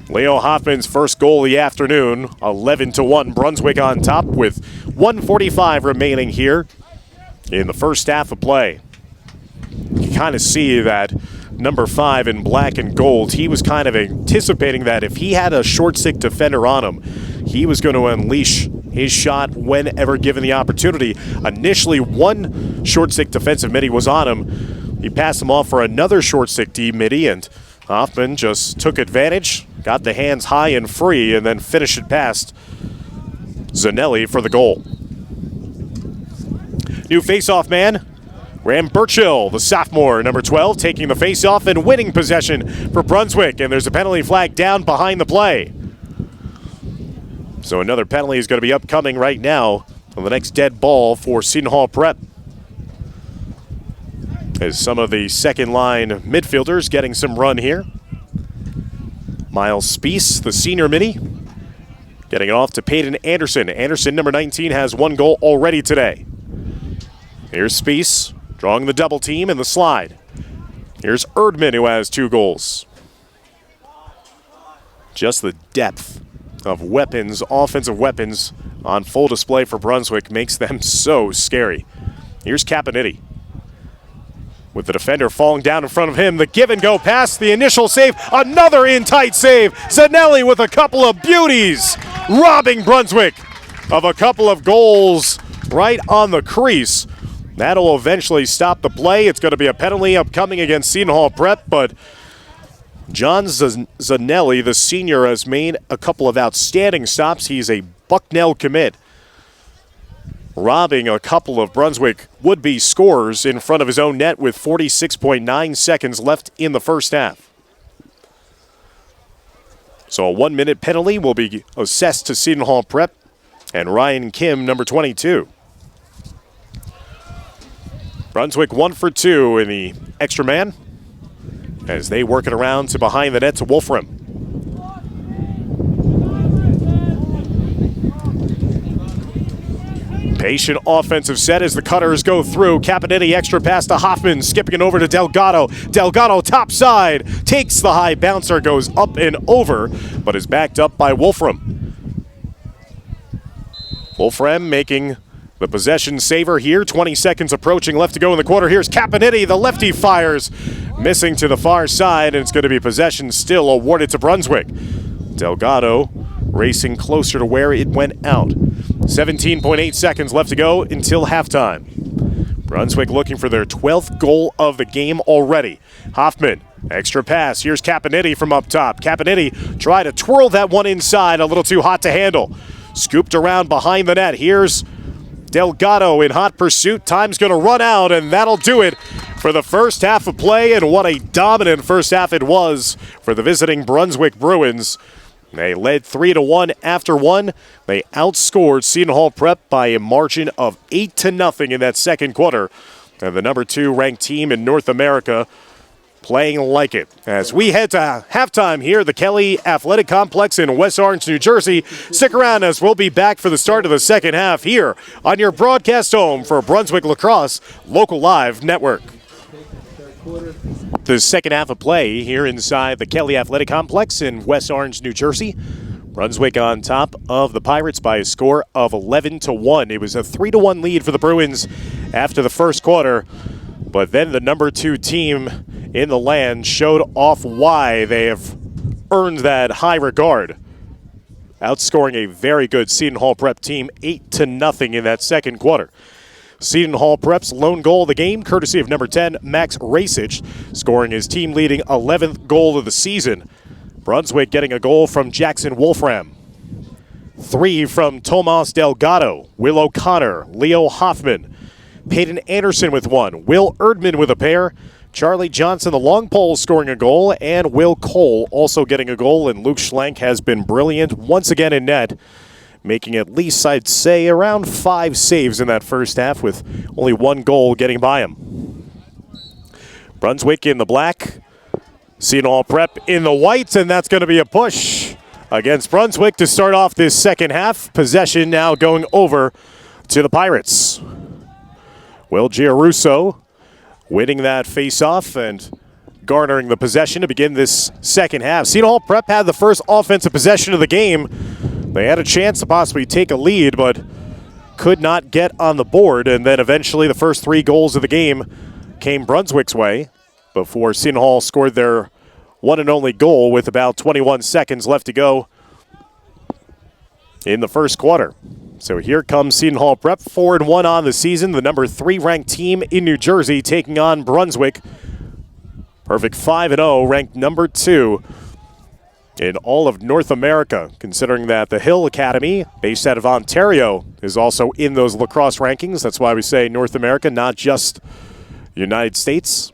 Leo Hoffman's first goal of the afternoon, 11-1, Brunswick on top with 1:45 remaining here in the first half of play. You kind of see that number 5 in black and gold, he was kind of anticipating that if he had a short stick defender on him, he was going to unleash his shot whenever given the opportunity. Initially, one short stick defensive midi was on him. He passed him off for another short stick D midi, and Hoffman just took advantage, got the hands high and free, and then finished it past Zanelli for the goal. New faceoff man, Ram Burchill, the sophomore, number 12, taking the faceoff and winning possession for Brunswick, and there's a penalty flag down behind the play. So another penalty is going to be upcoming right now on the next dead ball for Seton Hall Prep. As some of the second line midfielders getting some run here. Miles Speece, the senior mini, getting it off to Peyton Anderson. Anderson, number 19, has 1 goal already today. Here's Speece, drawing the double team and the slide. Here's Erdman, who has 2 goals. Just the depth of weapons, offensive weapons, on full display for Brunswick makes them so scary. Here's Caponiti. With the defender falling down in front of him, the give and go pass, the initial save, another in tight save. Zanelli with a couple of beauties, robbing Brunswick of a couple of goals right on the crease. That'll eventually stop the play. It's going to be a penalty upcoming against Seton Hall Prep, but John Zanelli, the senior, has made a couple of outstanding stops. He's a Bucknell commit, robbing a couple of Brunswick would-be scorers in front of his own net with 46.9 seconds left in the first half. So a 1-minute penalty will be assessed to Seton Hall Prep and Ryan Kim, number 22. Brunswick 1 for 2 in the extra man as they work it around to behind the net to Wolfram. Patient offensive set as the cutters go through. Caponiti extra pass to Hoffman, skipping it over to Delgado. Delgado top side, takes the high bouncer, goes up and over, but is backed up by Wolfram. Wolfram making the possession saver here. 20 seconds approaching, left to go in the quarter. Here's Caponiti, the lefty fires, missing to the far side, and it's going to be possession still awarded to Brunswick. Delgado racing closer to where it went out. 17.8 seconds left to go until halftime. Brunswick looking for their 12th goal of the game already. Hoffman, extra pass. Here's Caponiti from up top. Caponiti try to twirl that one inside, a little too hot to handle. Scooped around behind the net. Here's Delgado in hot pursuit. Time's going to run out, and that'll do it for the first half of play. And what a dominant first half it was for the visiting Brunswick Bruins. They led 3-1 after one. They outscored Seton Hall Prep by a margin of 8-0 in that second quarter. And the number 2 ranked team in North America playing like it. As we head to halftime here at the Kelly Athletic Complex in West Orange, New Jersey. Stick around as we'll be back for the start of the second half here on your broadcast home for Brunswick Lacrosse Local Live Network. The second half of play here inside the Kelly Athletic Complex in West Orange, New Jersey. Brunswick on top of the Pirates by a score of 11-1. It was a 3-1 lead for the Bruins after the first quarter, but then the number 2 team in the land showed off why they have earned that high regard, outscoring a very good Seton Hall Prep team 8-0 in that second quarter. Seton Hall Prep's lone goal of the game, courtesy of number 10, Max Racich, scoring his team-leading 11th goal of the season. Brunswick getting a goal from Jackson Wolfram. 3 from Tomas Delgado, Will O'Connor, Leo Hoffman, Peyton Anderson with 1, Will Erdman with a pair, Charlie Johnson, the long pole, scoring a goal, and Will Cole also getting a goal, and Luke Schlenk has been brilliant once again in net, making at least, I'd say, around 5 saves in that first half with only 1 goal getting by him. Brunswick in the black, Seton Hall Prep in the white, and that's going to be a push against Brunswick to start off this second half. Possession now going over to the Pirates. Will Giarusso winning that face-off and garnering the possession to begin this second half. Seton Hall Prep had the first offensive possession of the game. They had a chance to possibly take a lead, but could not get on the board. And then eventually the first 3 goals of the game came Brunswick's way before Seton Hall scored their one and only goal with about 21 seconds left to go in the first quarter. So here comes Seton Hall Prep, 4-1 on the season, the number 3 ranked team in New Jersey, taking on Brunswick. Perfect 5-0, ranked number 2 in all of North America, considering that the Hill Academy, based out of Ontario, is also in those lacrosse rankings. That's why we say North America, not just United States.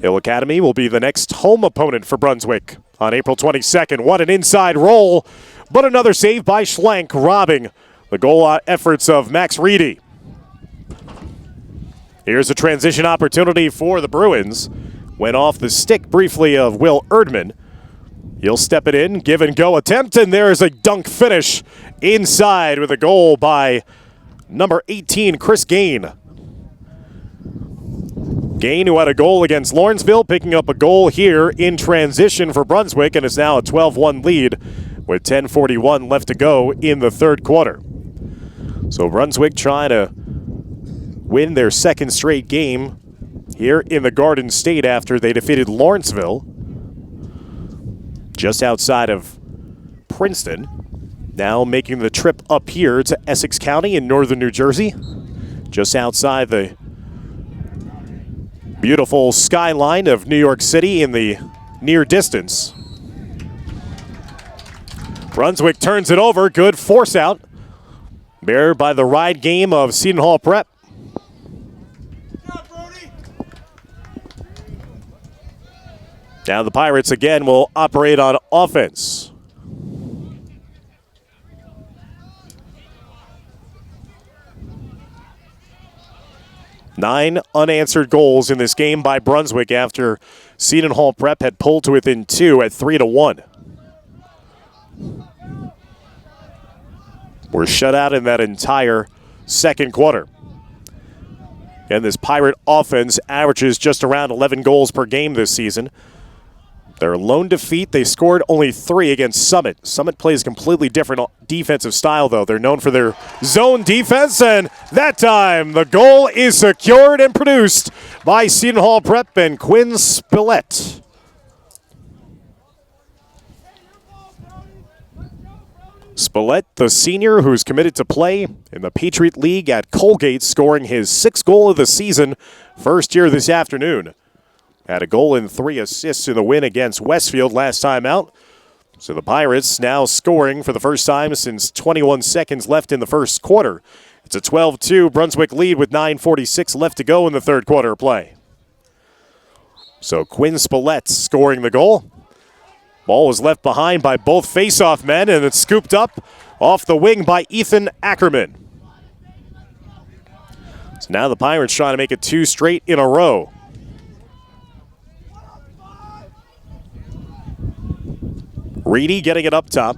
Hill Academy will be the next home opponent for Brunswick on April 22nd. What an inside roll, but another save by Schlenk, robbing the goal efforts of Max Reedy. Here's a transition opportunity for the Bruins. Went off the stick briefly of Will Erdman. He'll step it in, give and go attempt, and there's a dunk finish inside with a goal by number 18, Chris Gain. Gain, who had a goal against Lawrenceville, picking up a goal here in transition for Brunswick, and it's now a 12-1 lead with 10:41 left to go in the third quarter. So Brunswick trying to win their second straight game here in the Garden State after they defeated Lawrenceville just outside of Princeton. Now making the trip up here to Essex County in northern New Jersey, just outside the beautiful skyline of New York City in the near distance. Brunswick turns it over. Good force out. There by the ride game of Seton Hall Prep. Now the Pirates again will operate on offense. Nine unanswered goals in this game by Brunswick after Seton Hall Prep had pulled to within 2 at 3-1. We're shut out in that entire second quarter. And this Pirate offense averages just around 11 goals per game this season. Their lone defeat, they scored only 3 against Summit. Summit plays completely different defensive style, though. They're known for their zone defense, and that time the goal is secured and produced by Seton Hall Prep and Quinn Spillett. Spillett, the senior who's committed to play in the Patriot League at Colgate, scoring his 6th goal of the season, first year this afternoon. Had a goal and 3 assists in the win against Westfield last time out. So the Pirates now scoring for the first time since 21 seconds left in the first quarter. It's a 12-2 Brunswick lead with 9:46 left to go in the third quarter of play. So Quinn Spillett scoring the goal. Ball was left behind by both face-off men, and it's scooped up off the wing by Ethan Ackerman. So now the Pirates trying to make it 2 straight in a row. Reedy getting it up top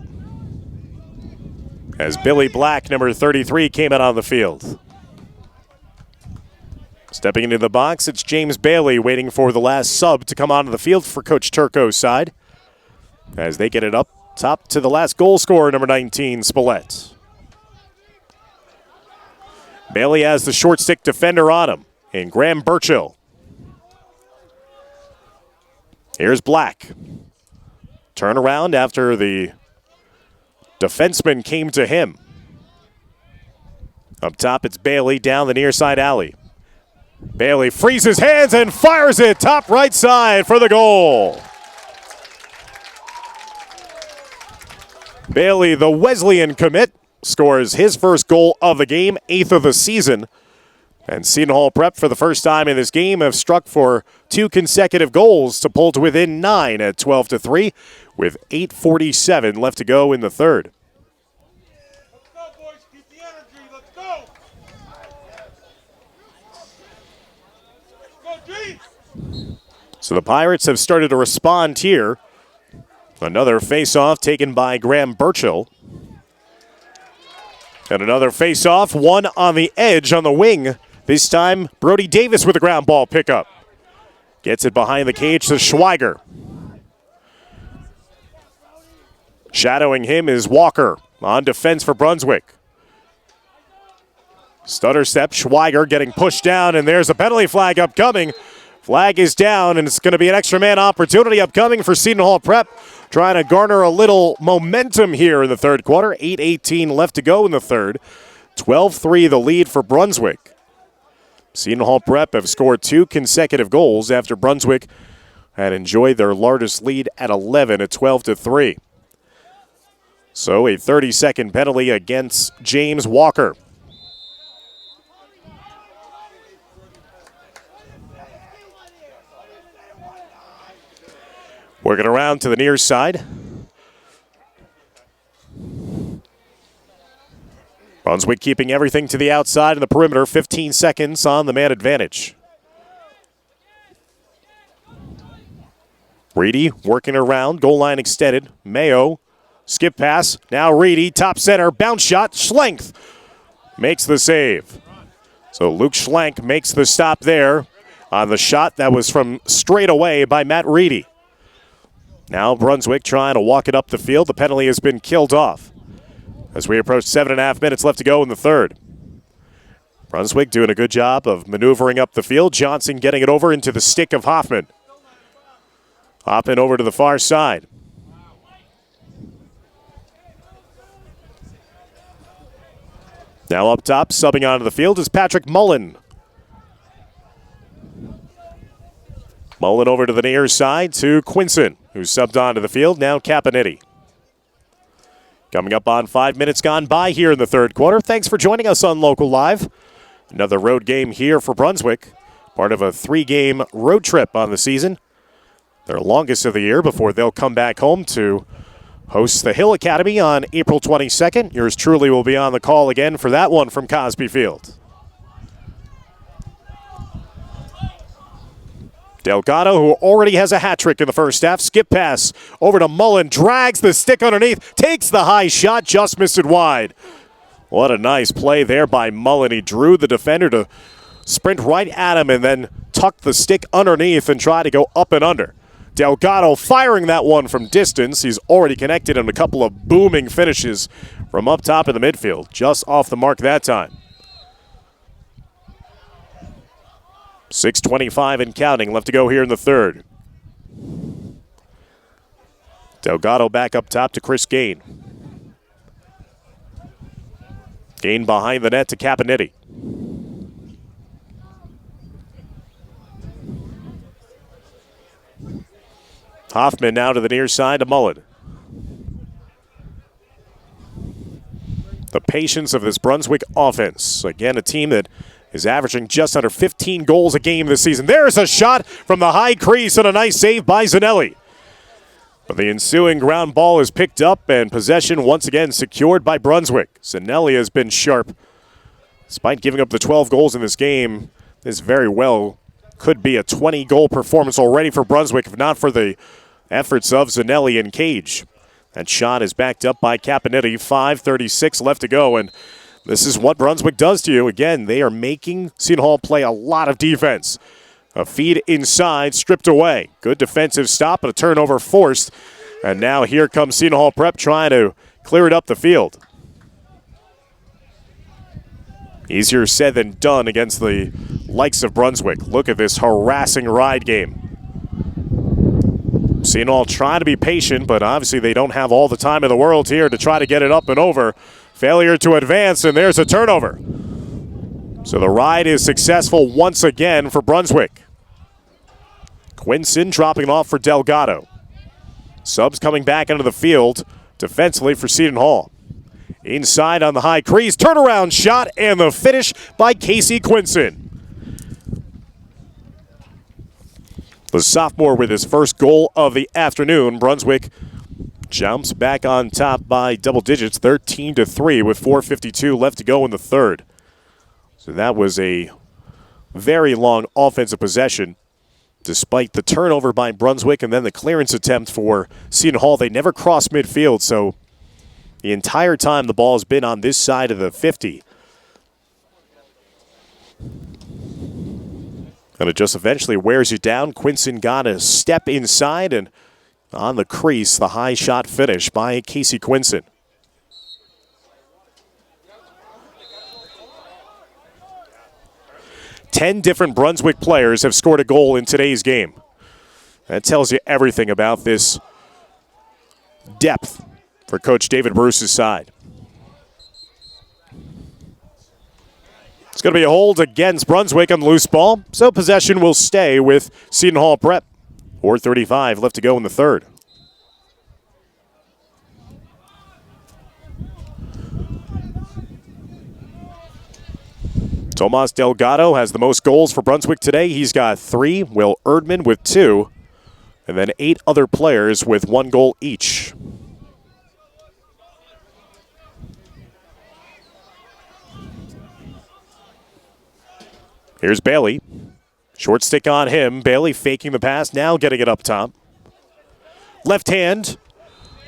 as Billy Black, number 33, came out on the field. Stepping into the box, it's James Bailey waiting for the last sub to come onto the field for Coach Turco's side as they get it up top to the last goal scorer, number 19, Spillett. Bailey has the short stick defender on him, and Graham Burchill. Here's Black. Turn around after the defenseman came to him. Up top, it's Bailey down the near side alley. Bailey frees his hands and fires it top right side for the goal. Bailey, the Wesleyan commit, scores his first goal of the game, 8th of the season. And Seton Hall Prep, for the first time in this game, have struck for 2 consecutive goals to pull to within 9 at 12-3, with 8:47 left to go in the third. Let's go, boys. Keep the energy. Let's go. Let's go, G. So the Pirates have started to respond here. Another face-off taken by Graham Burchill. And another face-off, one on the edge on the wing. This time, Brody Davis with a ground ball pickup. Gets it behind the cage to Schweiger. Shadowing him is Walker on defense for Brunswick. Stutter step, Schweiger getting pushed down, and there's a penalty flag upcoming. Flag is down, and it's going to be an extra man opportunity upcoming for Seton Hall Prep. Trying to garner a little momentum here in the third quarter. 8:18 left to go in the third. 12-3 the lead for Brunswick. Seton Hall Prep have scored 2 consecutive goals after Brunswick had enjoyed their largest lead at 11 at 12-3. So a 30-second penalty against James Walker. Working around to the near side. Brunswick keeping everything to the outside of the perimeter. 15 seconds on the man advantage. Reedy working around. Goal line extended. Mayo. Skip pass. Now Reedy. Top center. Bounce shot. Schlenk makes the save. So Luke Schlenk makes the stop there on the shot that was from straight away by Matt Reedy. Now Brunswick trying to walk it up the field. The penalty has been killed off as we approach 7.5 minutes left to go in the third. Brunswick doing a good job of maneuvering up the field. Johnson getting it over into the stick of Hoffman. Hopping over to the far side. Now up top, subbing onto the field is Patrick Mullen. Mullen over to the near side to Quinson, who subbed onto the field. Now Capinetti. Coming up on 5 minutes gone by here in the third quarter. Thanks for joining us on Local Live. Another road game here for Brunswick. Part of a 3-game road trip on the season. Their longest of the year before they'll come back home to host the Hill Academy on April 22nd. Yours truly will be on the call again for that one from Cosby Field. Delgado, who already has a hat trick in the first half. Skip pass over to Mullen. Drags the stick underneath. Takes the high shot. Just missed it wide. What a nice play there by Mullen. He drew the defender to sprint right at him and then tuck the stick underneath and try to go up and under. Delgado firing that one from distance. He's already connected on a couple of booming finishes from up top in the midfield. Just off the mark that time. 6:25 and counting left to go here in the third. Delgado back up top to Chris Gain. Gain behind the net to Capinetti. Hoffman now to the near side to Mullen. The patience of this Brunswick offense. Again, a team that is averaging just under 15 goals a game this season. There's a shot from the high crease and a nice save by Zanelli. But the ensuing ground ball is picked up and possession once again secured by Brunswick. Zanelli has been sharp. Despite giving up the 12 goals in this game, this very well could be a 20-goal performance already for Brunswick, if not for the efforts of Zanelli and Cage. That shot is backed up by Capinetti. 5:36 left to go, and this is what Brunswick does to you. Again, they are making Seton Hall play a lot of defense. A feed inside, stripped away. Good defensive stop, but a turnover forced. And now here comes Seton Hall Prep trying to clear it up the field. Easier said than done against the likes of Brunswick. Look at this harassing ride game. Seton Hall trying to be patient, but obviously they don't have all the time in the world here to try to get it up and over. Failure to advance, and there's a turnover. So the ride is successful once again for Brunswick. Quinson dropping it off for Delgado. Subs coming back into the field defensively for Seton Hall. Inside on the high crease, turnaround shot, and the finish by Casey Quinson. The sophomore with his first goal of the afternoon. Brunswick jumps back on top by double digits, 13-3 with 4:52 left to go in the third. So that was a very long offensive possession. Despite the turnover by Brunswick and then the clearance attempt for Seton Hall, they never crossed midfield, so the entire time the ball has been on this side of the 50. And it just eventually wears you down. Quinson got a step inside, and on the crease, the high shot finish by Casey Quinson. Ten different Brunswick players have scored a goal in today's game. That tells you everything about this depth for Coach David Bruce's side. It's going to be a hold against Brunswick on the loose ball, so possession will stay with Seton Hall Prep. 4:35 left to go in the third. Tomas Delgado has the most goals for Brunswick today. He's got 3. Will Erdman with 2. And then 8 other players with 1 goal each. Here's Bailey. Short stick on him. Bailey faking the pass, now getting it up top. Left hand.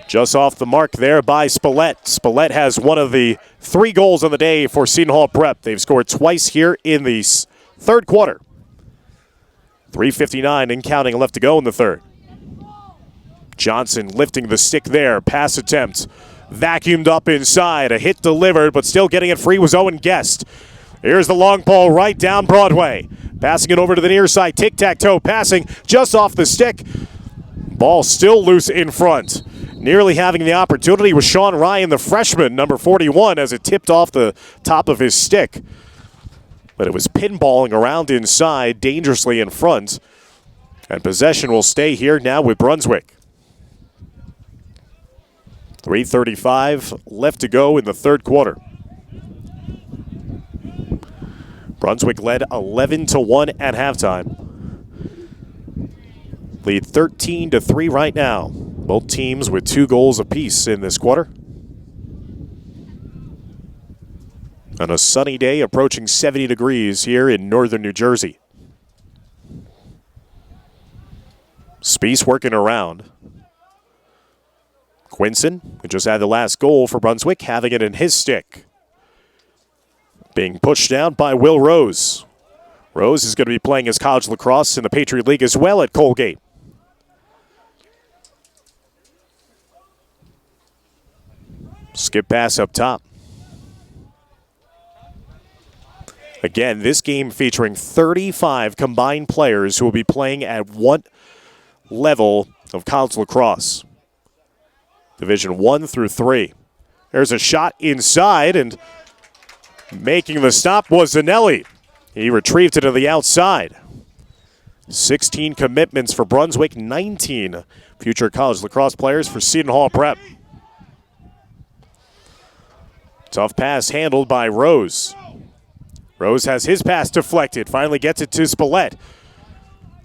Just off the mark there by Spillett. Spillett has one of the 3 goals on the day for Seton Hall Prep. They've scored twice here in the third quarter. 3:59 and counting left to go in the third. Johnson lifting the stick there. Pass attempt. Vacuumed up inside. A hit delivered, but still getting it free was Owen Guest. Here's the long ball right down Broadway. Passing it over to the near side. Tic-tac-toe passing just off the stick. Ball still loose in front. Nearly having the opportunity was Sean Ryan, the freshman, number 41, as it tipped off the top of his stick. But it was pinballing around inside, dangerously in front. And possession will stay here now with Brunswick. 3:35 left to go in the third quarter. Brunswick led 11-1 at halftime. Lead 13-3 right now. Both teams with 2 goals apiece in this quarter. On a sunny day approaching 70 degrees here in northern New Jersey. Spies working around. Quinson, who just had the last goal for Brunswick, having it in his stick. Being pushed down by Will Rose. Rose is going to be playing his college lacrosse in the Patriot League as well at Colgate. Skip pass up top. Again, this game featuring 35 combined players who will be playing at one level of college lacrosse. Division 1 through 3. There's a shot inside, and making the stop was Zanelli. He retrieved it to the outside. 16 commitments for Brunswick, 19 future college lacrosse players for Seton Hall Prep. Tough pass handled by Rose. Rose has his pass deflected, finally gets it to Spillett.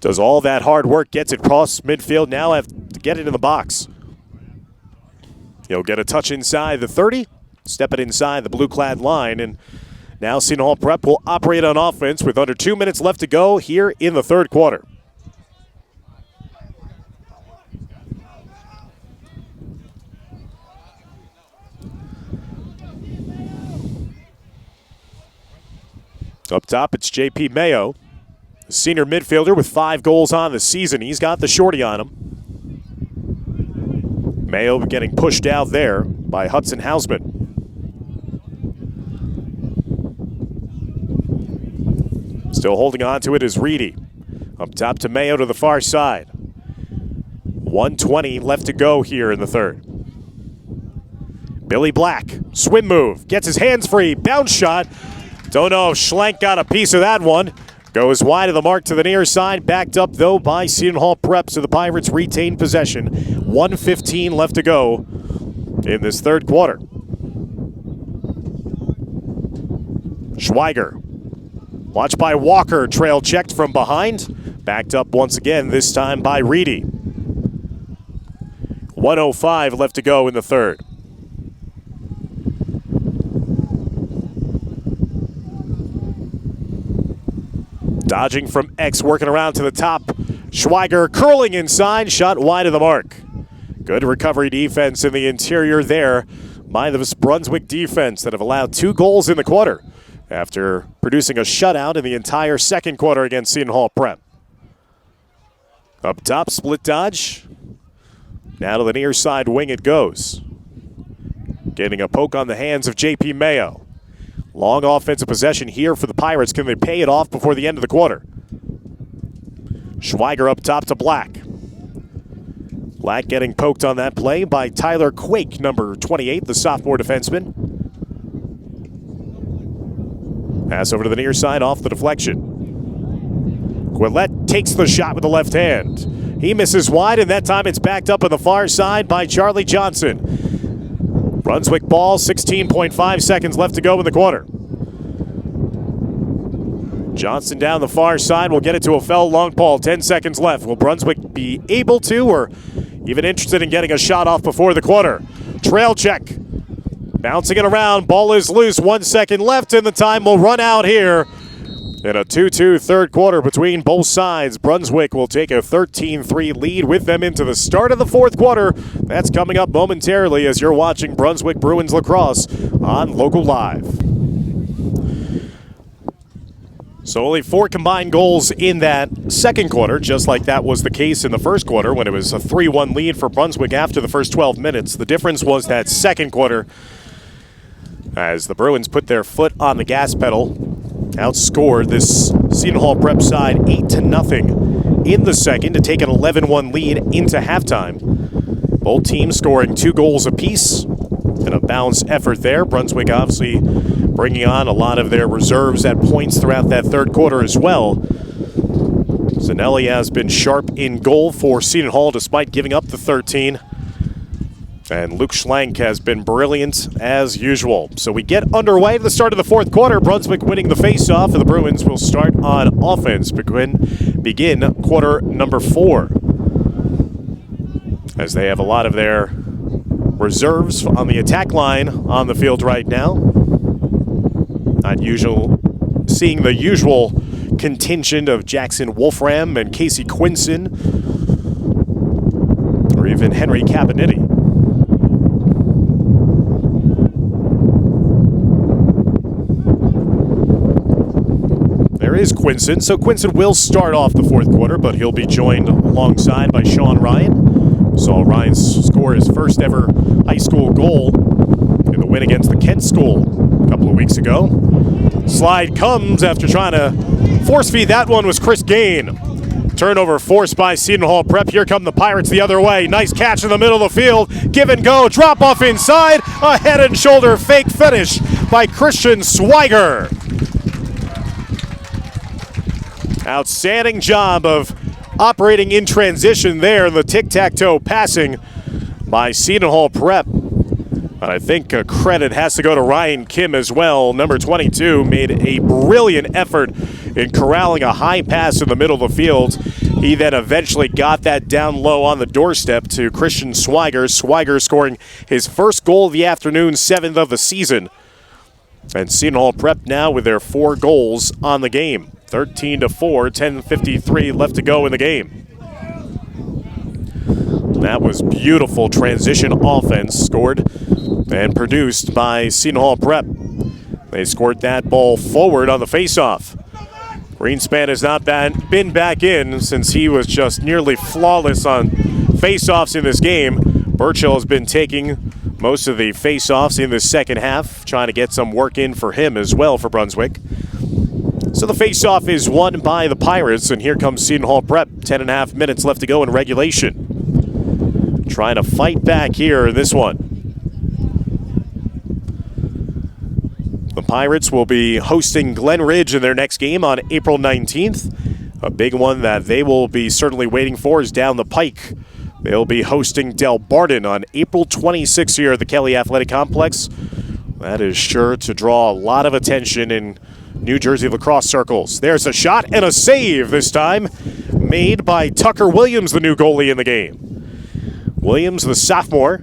Does all that hard work, gets it across midfield, now have to get it in the box. He'll get a touch inside the 30, step it inside the blue-clad line, and now Seton Hall Prep will operate on offense with under 2 minutes left to go here in the third quarter. Up top, it's J.P. Mayo, a senior midfielder with 5 goals on the season. He's got the shorty on him. Mayo getting pushed out there by Hudson Hausman. Still holding on to it is Reedy. Up top to Mayo to the far side. 1:20 left to go here in the third. Billy Black, swim move, gets his hands free, bounce shot. Don't know if Schlenk got a piece of that one. Goes wide of the mark to the near side. Backed up, though, by Seton Hall Prep, so the Pirates retain possession. 1:15 left to go in this third quarter. Schweiger, watched by Walker, trail checked from behind. Backed up once again, this time by Reedy. 1:05 left to go in the third. Dodging from X, working around to the top. Schweiger curling inside, shot wide of the mark. Good recovery defense in the interior there by the Brunswick defense that have allowed 2 goals in the quarter after producing a shutout in the entire second quarter against Seton Hall Prep. Up top, split dodge. Now to the near side wing it goes. Getting a poke on the hands of J.P. Mayo. Long offensive possession here for the Pirates. Can they pay it off before the end of the quarter? Schweiger up top to Black. Black getting poked on that play by Tyler Quake, number 28, the sophomore defenseman. Pass over to the near side off the deflection. Quillette takes the shot with the left hand. He misses wide, and that time it's backed up on the far side by Charlie Johnson. Brunswick ball, 16.5 seconds left to go in the quarter. Johnson down the far side will get it to a foul long ball. 10 seconds left. Will Brunswick be able to or even interested in getting a shot off before the quarter? Trail check. Bouncing it around. Ball is loose. 1 second left, and the time will run out here. In a 2-2 third quarter between both sides, Brunswick will take a 13-3 lead with them into the start of the fourth quarter. That's coming up momentarily as you're watching Brunswick Bruins Lacrosse on Local Live. So only 4 combined goals in that second quarter, just like that was the case in the first quarter when it was a 3-1 lead for Brunswick after the first 12 minutes. The difference was that second quarter as the Bruins put their foot on the gas pedal, outscored this Seton Hall Prep side 8-0 in the second to take an 11-1 lead into halftime. Both teams scoring 2 goals apiece in a balanced effort there. Brunswick obviously bringing on a lot of their reserves at points throughout that third quarter as well. Zanelli has been sharp in goal for Seton Hall despite giving up the 13. And Luke Schlank has been brilliant as usual. So we get underway at the start of the fourth quarter. Brunswick winning the faceoff, and the Bruins will start on offense. Begin quarter number 4. As they have a lot of their reserves on the attack line on the field right now. Not usual, seeing the usual contingent of Jackson Wolfram and Casey Quinson, or even Henry Cabanetti. There is Quinson, so Quinson will start off the fourth quarter, but he'll be joined alongside by Sean Ryan. Saw Ryan score his first ever high school goal in the win against the Kent School a couple of weeks ago. Slide comes after trying to force feed that one was Chris Gain. Turnover forced by Seton Hall Prep. Here come the Pirates the other way. Nice catch in the middle of the field. Give and go. Drop off inside. A head and shoulder fake finish by Christian Schweiger. Outstanding job of operating in transition there in the tic-tac-toe passing by Seton Hall Prep. But I think credit has to go to Ryan Kim as well. Number 22 made a brilliant effort in corralling a high pass in the middle of the field. He then eventually got that down low on the doorstep to Christian Schweiger. Schweiger scoring his first goal of the afternoon, 7th of the season. And Seton Hall Prep now with their 4 goals on the game. 13-4, 10:53 left to go in the game. That was beautiful transition offense scored and produced by Seton Hall Prep. They scored that ball forward on the faceoff. Greenspan has not been back in since he was just nearly flawless on faceoffs in this game. Burchill has been taking most of the faceoffs in the second half, trying to get some work in for him as well for Brunswick. So the faceoff is won by the Pirates, and here comes Seton Hall Prep. 10.5 minutes left to go in regulation. Trying to fight back here in this one. The Pirates will be hosting Glen Ridge in their next game on April 19th. A big one that they will be certainly waiting for is down the pike They'll be hosting Del Barton on April 26th here at the Kelly Athletic Complex. That is sure to draw a lot of attention in New Jersey lacrosse circles. There's a shot and a save this time made by Tucker Williams, the new goalie in the game. Williams, the sophomore,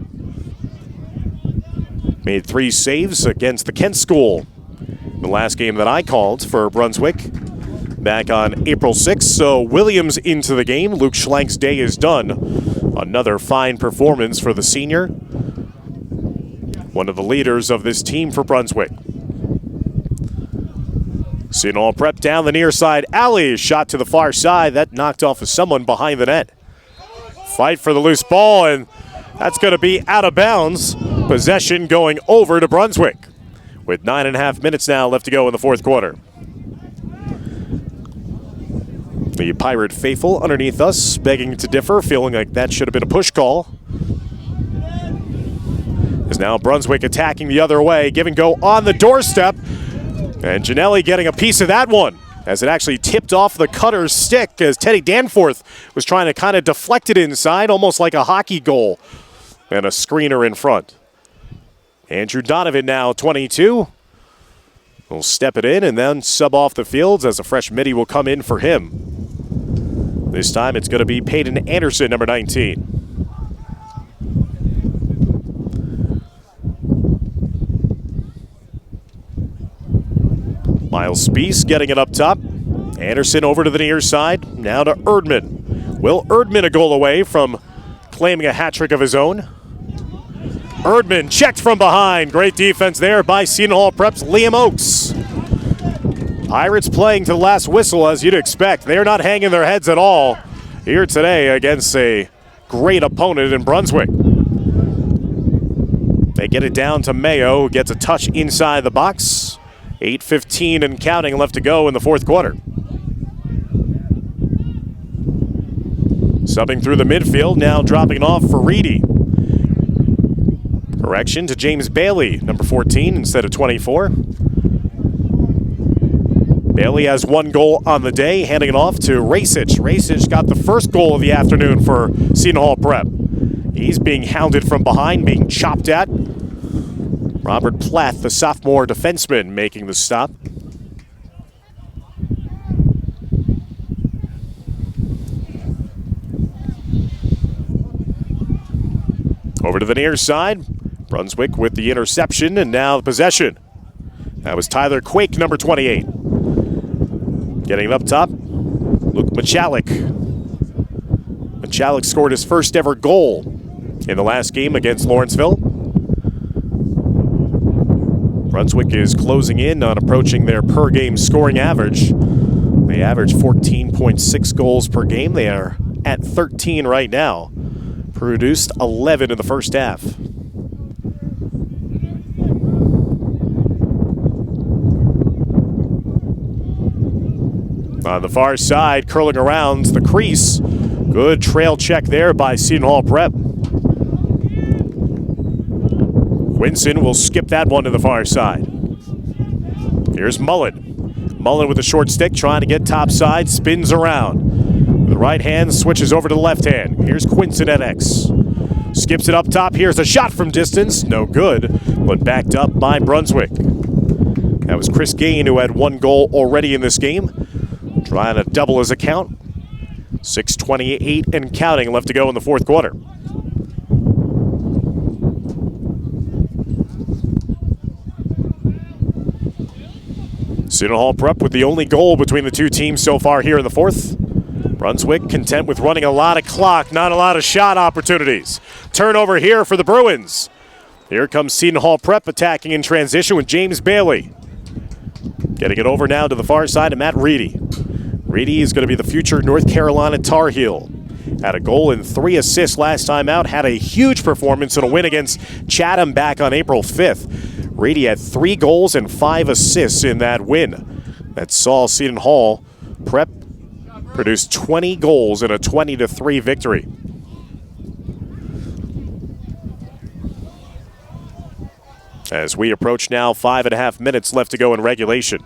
made 3 saves against the Kent School in the last game that I called for Brunswick back on April 6th. So Williams into the game. Luke Schlank's day is done. Another fine performance for the senior, one of the leaders of this team for Brunswick. Seton Hall Prep down the near side alley. Shot to the far side. That knocked off of someone behind the net. Fight for the loose ball, and that's going to be out of bounds. Possession going over to Brunswick with 9.5 minutes now left to go in the fourth quarter. The Pirate faithful underneath us begging to differ, feeling like that should have been a push call. Is now Brunswick attacking the other way. Give and go on the doorstep. And Janelli getting a piece of that one as it actually tipped off the cutter's stick as Teddy Danforth was trying to kind of deflect it inside, almost like a hockey goal. And a screener in front. Andrew Donovan now 22. Will step it in and then sub off the fields as a fresh midi will come in for him. This time it's going to be Peyton Anderson, number 19. Miles Spees getting it up top. Anderson over to the near side. Now to Erdman. Will Erdman a goal away from claiming a hat trick of his own? Erdman checked from behind. Great defense there by Seton Hall Prep's Liam Oakes. Pirates playing to the last whistle, as you'd expect. They're not hanging their heads at all here today against a great opponent in Brunswick. They get it down to Mayo, who gets a touch inside the box. 8:15 and counting left to go in the fourth quarter. Subbing through the midfield, now dropping it off for Reedy. Correction to James Bailey, number 14 instead of 24. Bailey has 1 goal on the day, handing it off to Racich. Racich got the first goal of the afternoon for Seton Hall Prep. He's being hounded from behind, being chopped at. Robert Plath, the sophomore defenseman, making the stop. Over to the near side. Brunswick with the interception and now the possession. That was Tyler Quake, number 28. Getting it up top, Luke Michalik. Michalik scored his first ever goal in the last game against Lawrenceville. Brunswick is closing in on approaching their per game scoring average. They average 14.6 goals per game. They are at 13 right now. Produced 11 in the first half. On the far side, curling around the crease. Good trail check there by Seton Hall Prep. Quinson will skip that one to the far side. Here's Mullen. Mullen with a short stick, trying to get top side, spins around. With the right hand, switches over to the left hand. Here's Quinson at X. Skips it up top. Here's a shot from distance. No good, but backed up by Brunswick. That was Chris Gain, who had 1 goal already in this game. Trying to double his account. 6:28 and counting left to go in the fourth quarter. Seton Hall Prep with the only goal between the two teams so far here in the fourth. Brunswick content with running a lot of clock, not a lot of shot opportunities. Turnover here for the Bruins. Here comes Seton Hall Prep attacking in transition with James Bailey. Getting it over now to the far side to Matt Reedy. Reedy is going to be the future North Carolina Tar Heel. Had a goal and 3 assists last time out. Had a huge performance in a win against Chatham back on April 5th. Reedy had 3 goals and 5 assists in that win. That saw Seton Hall Prep produce 20 goals in a 20-3 victory. As we approach now 5.5 minutes left to go in regulation.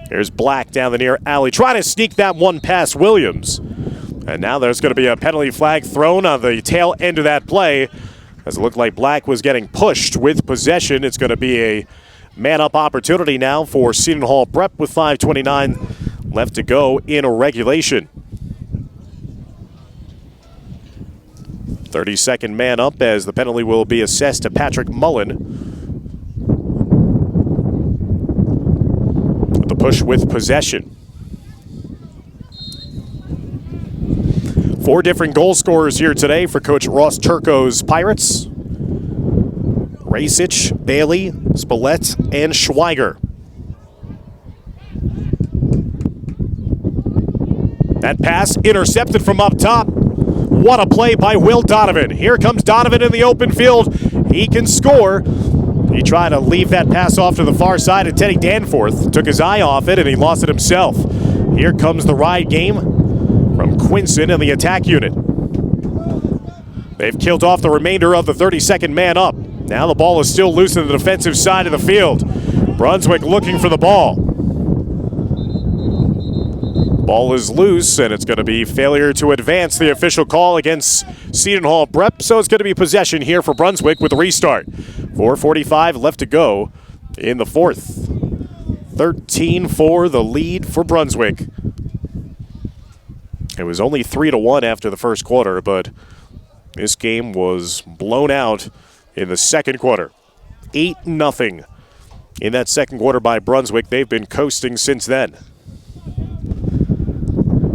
Here's Black down the near alley, trying to sneak that one past Williams. And now there's going to be a penalty flag thrown on the tail end of that play, as it looked like Black was getting pushed with possession. It's going to be a man-up opportunity now for Seton Hall Prep with 5:29 left to go in regulation. 30-second man up as the penalty will be assessed to Patrick Mullen. The push with possession. 4 different goal scorers here today for Coach Ross Turco's Pirates. Rasich, Bailey, Spillett, and Schweiger. That pass intercepted from up top. What a play by Will Donovan. Here comes Donovan in the open field. He can score. He tried to leave that pass off to the far side, and Teddy Danforth took his eye off it, and he lost it himself. Here comes the ride game from Quinson and the attack unit. They've killed off the remainder of the 32nd man up. Now the ball is still loose in the defensive side of the field. Brunswick looking for the ball. Ball is loose, and it's going to be failure to advance the official call against Seton Hall Prep. So it's going to be possession here for Brunswick with a restart. 4:45 left to go in the fourth. 13-4 the lead for Brunswick. It was only 3-1 after the first quarter, but this game was blown out in the second quarter. 8-0 in that second quarter by Brunswick. They've been coasting since then.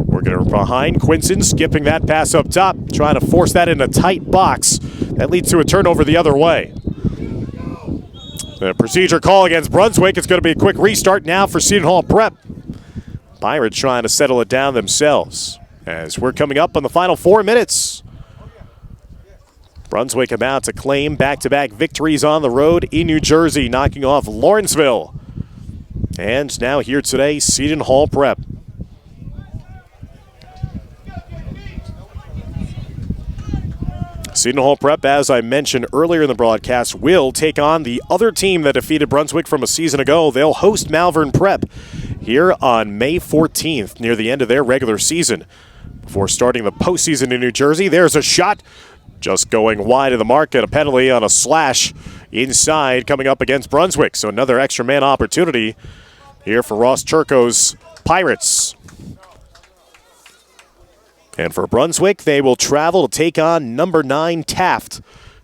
We're behind Quinson, skipping that pass up top, trying to force that in a tight box. That leads to a turnover the other way. The procedure call against Brunswick. It's going to be a quick restart now for Seton Hall Prep. Pirates trying to settle it down themselves as we're coming up on the final 4 minutes. Brunswick about to claim back-to-back victories on the road in New Jersey, knocking off Lawrenceville. And now here today, Seton Hall Prep. Seton Hall Prep, as I mentioned earlier in the broadcast, will take on the other team that defeated Brunswick from a season ago. They'll host Malvern Prep here on May 14th, near the end of their regular season. Before starting the postseason in New Jersey, there's a shot just going wide of the mark, and a penalty on a slash inside coming up against Brunswick. So another extra man opportunity here for Ross Turco's Pirates. And for Brunswick, they will travel to take on number 9 Taft.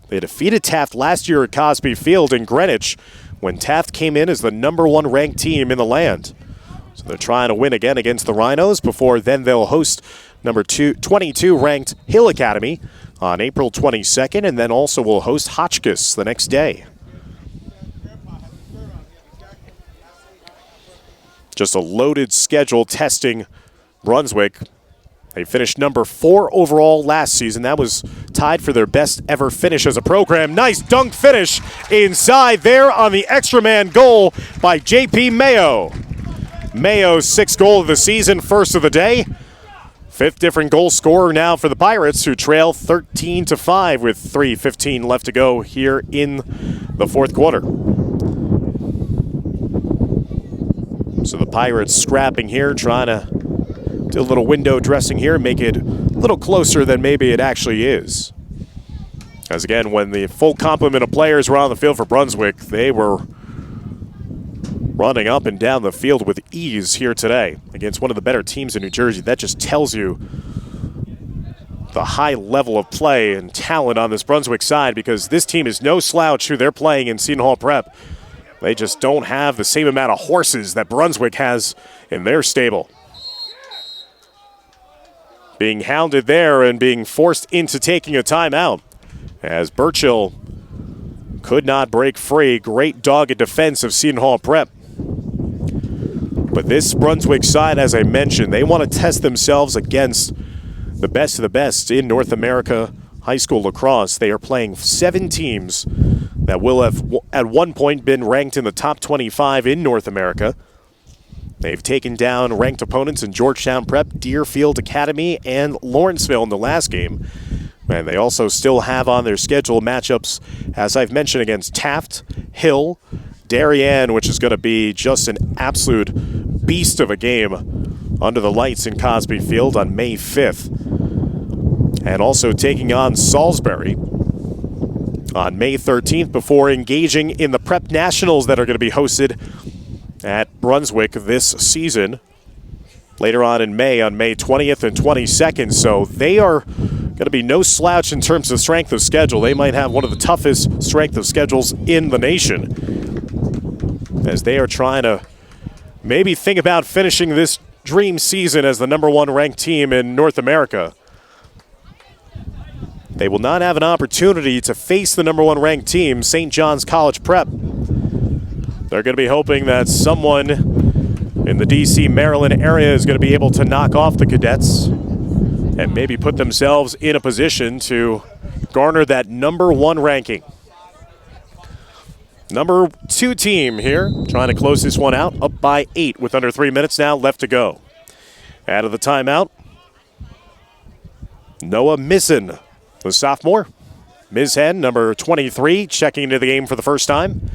They defeated Taft last year at Cosby Field in Greenwich when Taft came in as the number 1 ranked team in the land. So they're trying to win again against the Rhinos before then they'll host number 22 ranked Hill Academy on April 22nd, and then also will host Hotchkiss the next day. Just a loaded schedule testing Brunswick. They finished number 4 overall last season. That was tied for their best ever finish as a program. Nice dunk finish inside there on the extra man goal by J.P. Mayo. Mayo's 6th goal of the season, first of the day. 5th different goal scorer now for the Pirates, who trail 13-5 with 3:15 left to go here in the fourth quarter. So the Pirates scrapping here, trying to do a little window dressing here, make it a little closer than maybe it actually is. As again, when the full complement of players were on the field for Brunswick, they were running up and down the field with ease here today against one of the better teams in New Jersey. That just tells you the high level of play and talent on this Brunswick side, because this team is no slouch who they're playing in Seton Hall Prep. They just don't have the same amount of horses that Brunswick has in their stable. Being hounded there and being forced into taking a timeout as Burchill could not break free. Great dogged defense of Seton Hall Prep. But this Brunswick side, as I mentioned, they want to test themselves against the best of the best in North America high school lacrosse. They are playing 7 teams that will have at one point been ranked in the top 25 in North America. They've taken down ranked opponents in Georgetown Prep, Deerfield Academy, and Lawrenceville in the last game. And they also still have on their schedule matchups, as I've mentioned, against Taft, Hill, Darien, which is going to be just an absolute beast of a game under the lights in Cosby Field on May 5th. and also taking on Salisbury on May 13th before engaging in the Prep Nationals that are going to be hosted at Brunswick this season later on May 20th and 22nd. So they are going to be no slouch in terms of strength of schedule. They might have one of the toughest strength of schedules in the nation, as they are trying to maybe think about finishing this dream season as the #1 ranked team in North America. They will not have an opportunity to face the #1 ranked team, St. John's College Prep. They're going to be hoping that someone in the D.C., Maryland area is going to be able to knock off the Cadets and maybe put themselves in a position to garner that #1 ranking. #2 team here, trying to close this one out, up by 8 with under 3 minutes now left to go. Out of the timeout, Noah Mizzen, the sophomore. Mizzen, number 23, checking into the game for the first time.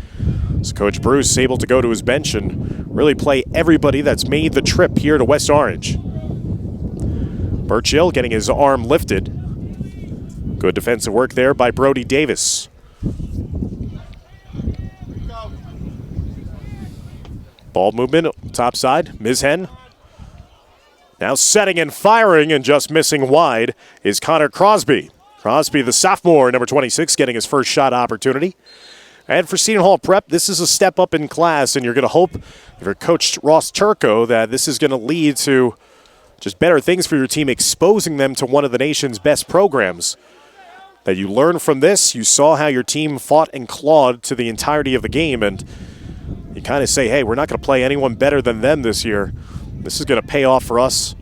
So Coach Bruce is able to go to his bench and really play everybody that's made the trip here to West Orange. Burchill getting his arm lifted. Good defensive work there by Brody Davis. Ball movement, top side, Mizzen. Now setting and firing and just missing wide is Connor Crosby. Crosby, the sophomore, number 26, getting his first shot opportunity. And for Seton Hall Prep, this is a step up in class, and you're going to hope, if you're Coach Ross Turco, that this is going to lead to just better things for your team, exposing them to one of the nation's best programs. That you learn from this, you saw how your team fought and clawed to the entirety of the game, and you kind of say, hey, we're not going to play anyone better than them this year. This is going to pay off for us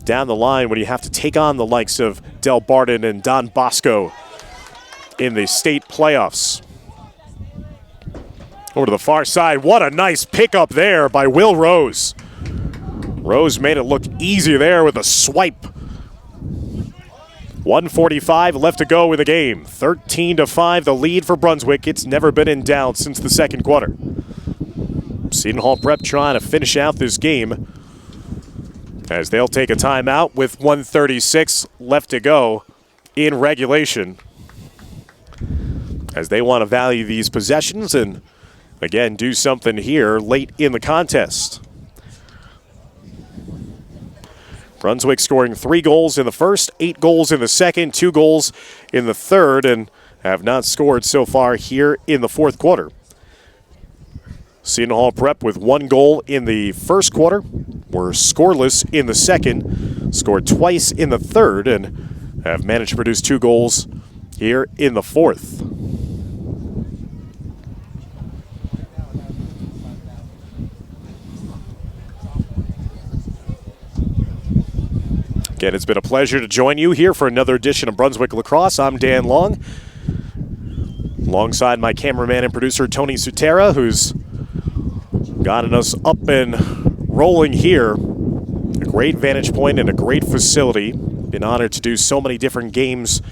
down the line when you have to take on the likes of Del Barden and Don Bosco in the state playoffs. Over to the far side. What a nice pickup there by Will Rose. Rose made it look easy there with a swipe. 1:45 left to go in the game. 13-5 the lead for Brunswick. It's never been in doubt since the second quarter. Seton Hall Prep trying to finish out this game as they'll take a timeout with 1:36 left to go in regulation, as they want to value these possessions and again do something here late in the contest. Brunswick scoring 3 goals in the first, 8 goals in the second, 2 goals in the third, and have not scored so far here in the fourth quarter. Seton Hall Prep with 1 goal in the first quarter, were scoreless in the second, scored twice in the third, and have managed to produce 2 goals here in the fourth. Again, it's been a pleasure to join you here for another edition of Brunswick Lacrosse. I'm Dan Long, alongside my cameraman and producer Tony Sutera, who's gotten us up and rolling here. A great vantage point and a great facility. Been honored to do so many different games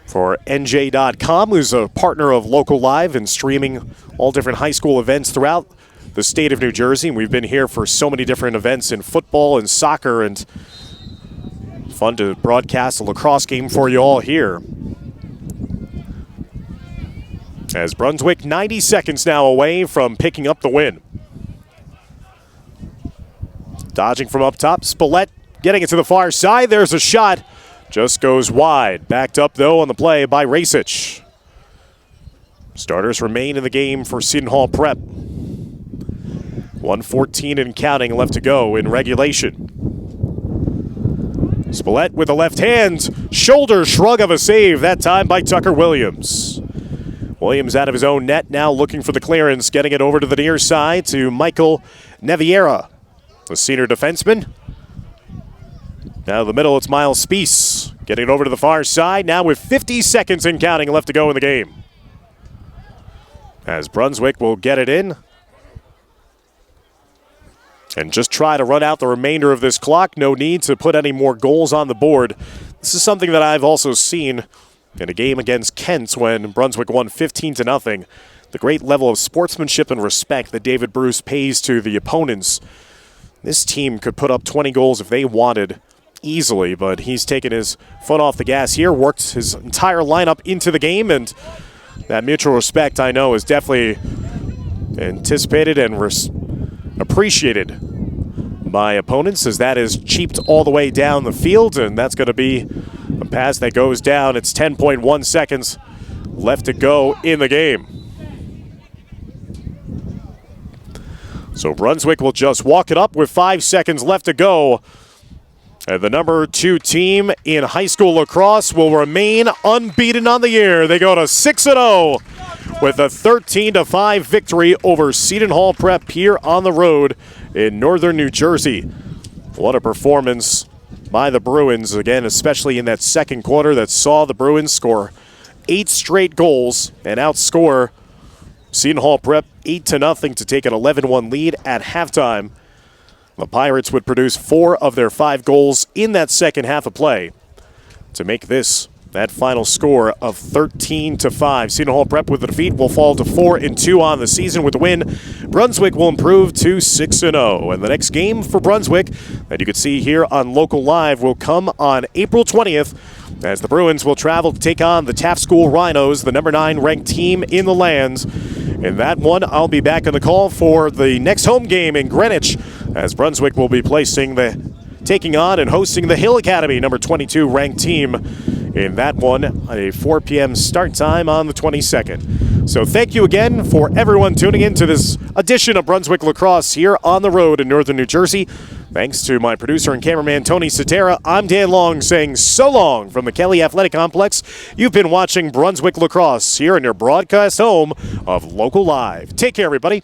for NJ.com, who's a partner of Local Live and streaming all different high school events throughout the state of New Jersey. And we've been here for so many different events in football and soccer, and fun to broadcast a lacrosse game for you all here. As Brunswick 90 seconds now away from picking up the win. Dodging from up top, Spillett getting it to the far side. There's a shot, just goes wide. Backed up though on the play by Rasich. Starters remain in the game for Seton Hall Prep. 1:14 and counting left to go in regulation. Spillett with the left hand, shoulder shrug of a save, that time by Tucker Williams. Williams out of his own net now looking for the clearance, getting it over to the near side to Michael Neviera, the senior defenseman. Now in the middle, it's Miles Speece getting it over to the far side now with 50 seconds and counting left to go in the game. As Brunswick will get it in and just try to run out the remainder of this clock. No need to put any more goals on the board. This is something that I've also seen in a game against Kent when Brunswick won 15-0. The great level of sportsmanship and respect that David Bruce pays to the opponents. This team could put up 20 goals if they wanted easily, but he's taken his foot off the gas here, worked his entire lineup into the game, and that mutual respect, I know, is definitely anticipated and appreciated by opponents, as that is cheaped all the way down the field, and that's going to be a pass that goes down. It's 10.1 seconds left to go in the game. So Brunswick will just walk it up with 5 seconds left to go. And the number 2 team in high school lacrosse will remain unbeaten on the year. They go to 6-0 with a 13-5 victory over Seton Hall Prep here on the road in northern New Jersey. What a performance by the Bruins, again, especially in that second quarter that saw the Bruins score 8 straight goals and outscore Seton Hall Prep 8-0 to take an 11-1 lead at halftime. The Pirates would produce 4 of their 5 goals in that second half of play to make this that final score of 13-5. Seton Hall Prep with the defeat will fall to 4-2 on the season. With the win, Brunswick will improve to 6-0. And the next game for Brunswick that you can see here on Local Live will come on April 20th, as the Bruins will travel to take on the Taft School Rhinos, the number 9 ranked team in the lands. In that one, I'll be back on the call for the next home game in Greenwich, as Brunswick will be taking on and hosting the Hill Academy, number 22 ranked team. In that one, a 4 p.m. start time on the 22nd. So thank you again for everyone tuning in to this edition of Brunswick Lacrosse here on the road in northern New Jersey. Thanks to my producer and cameraman, Tony Cetera. I'm Dan Long saying so long from the Kelly Athletic Complex. You've been watching Brunswick Lacrosse here in your broadcast home of Local Live. Take care, everybody.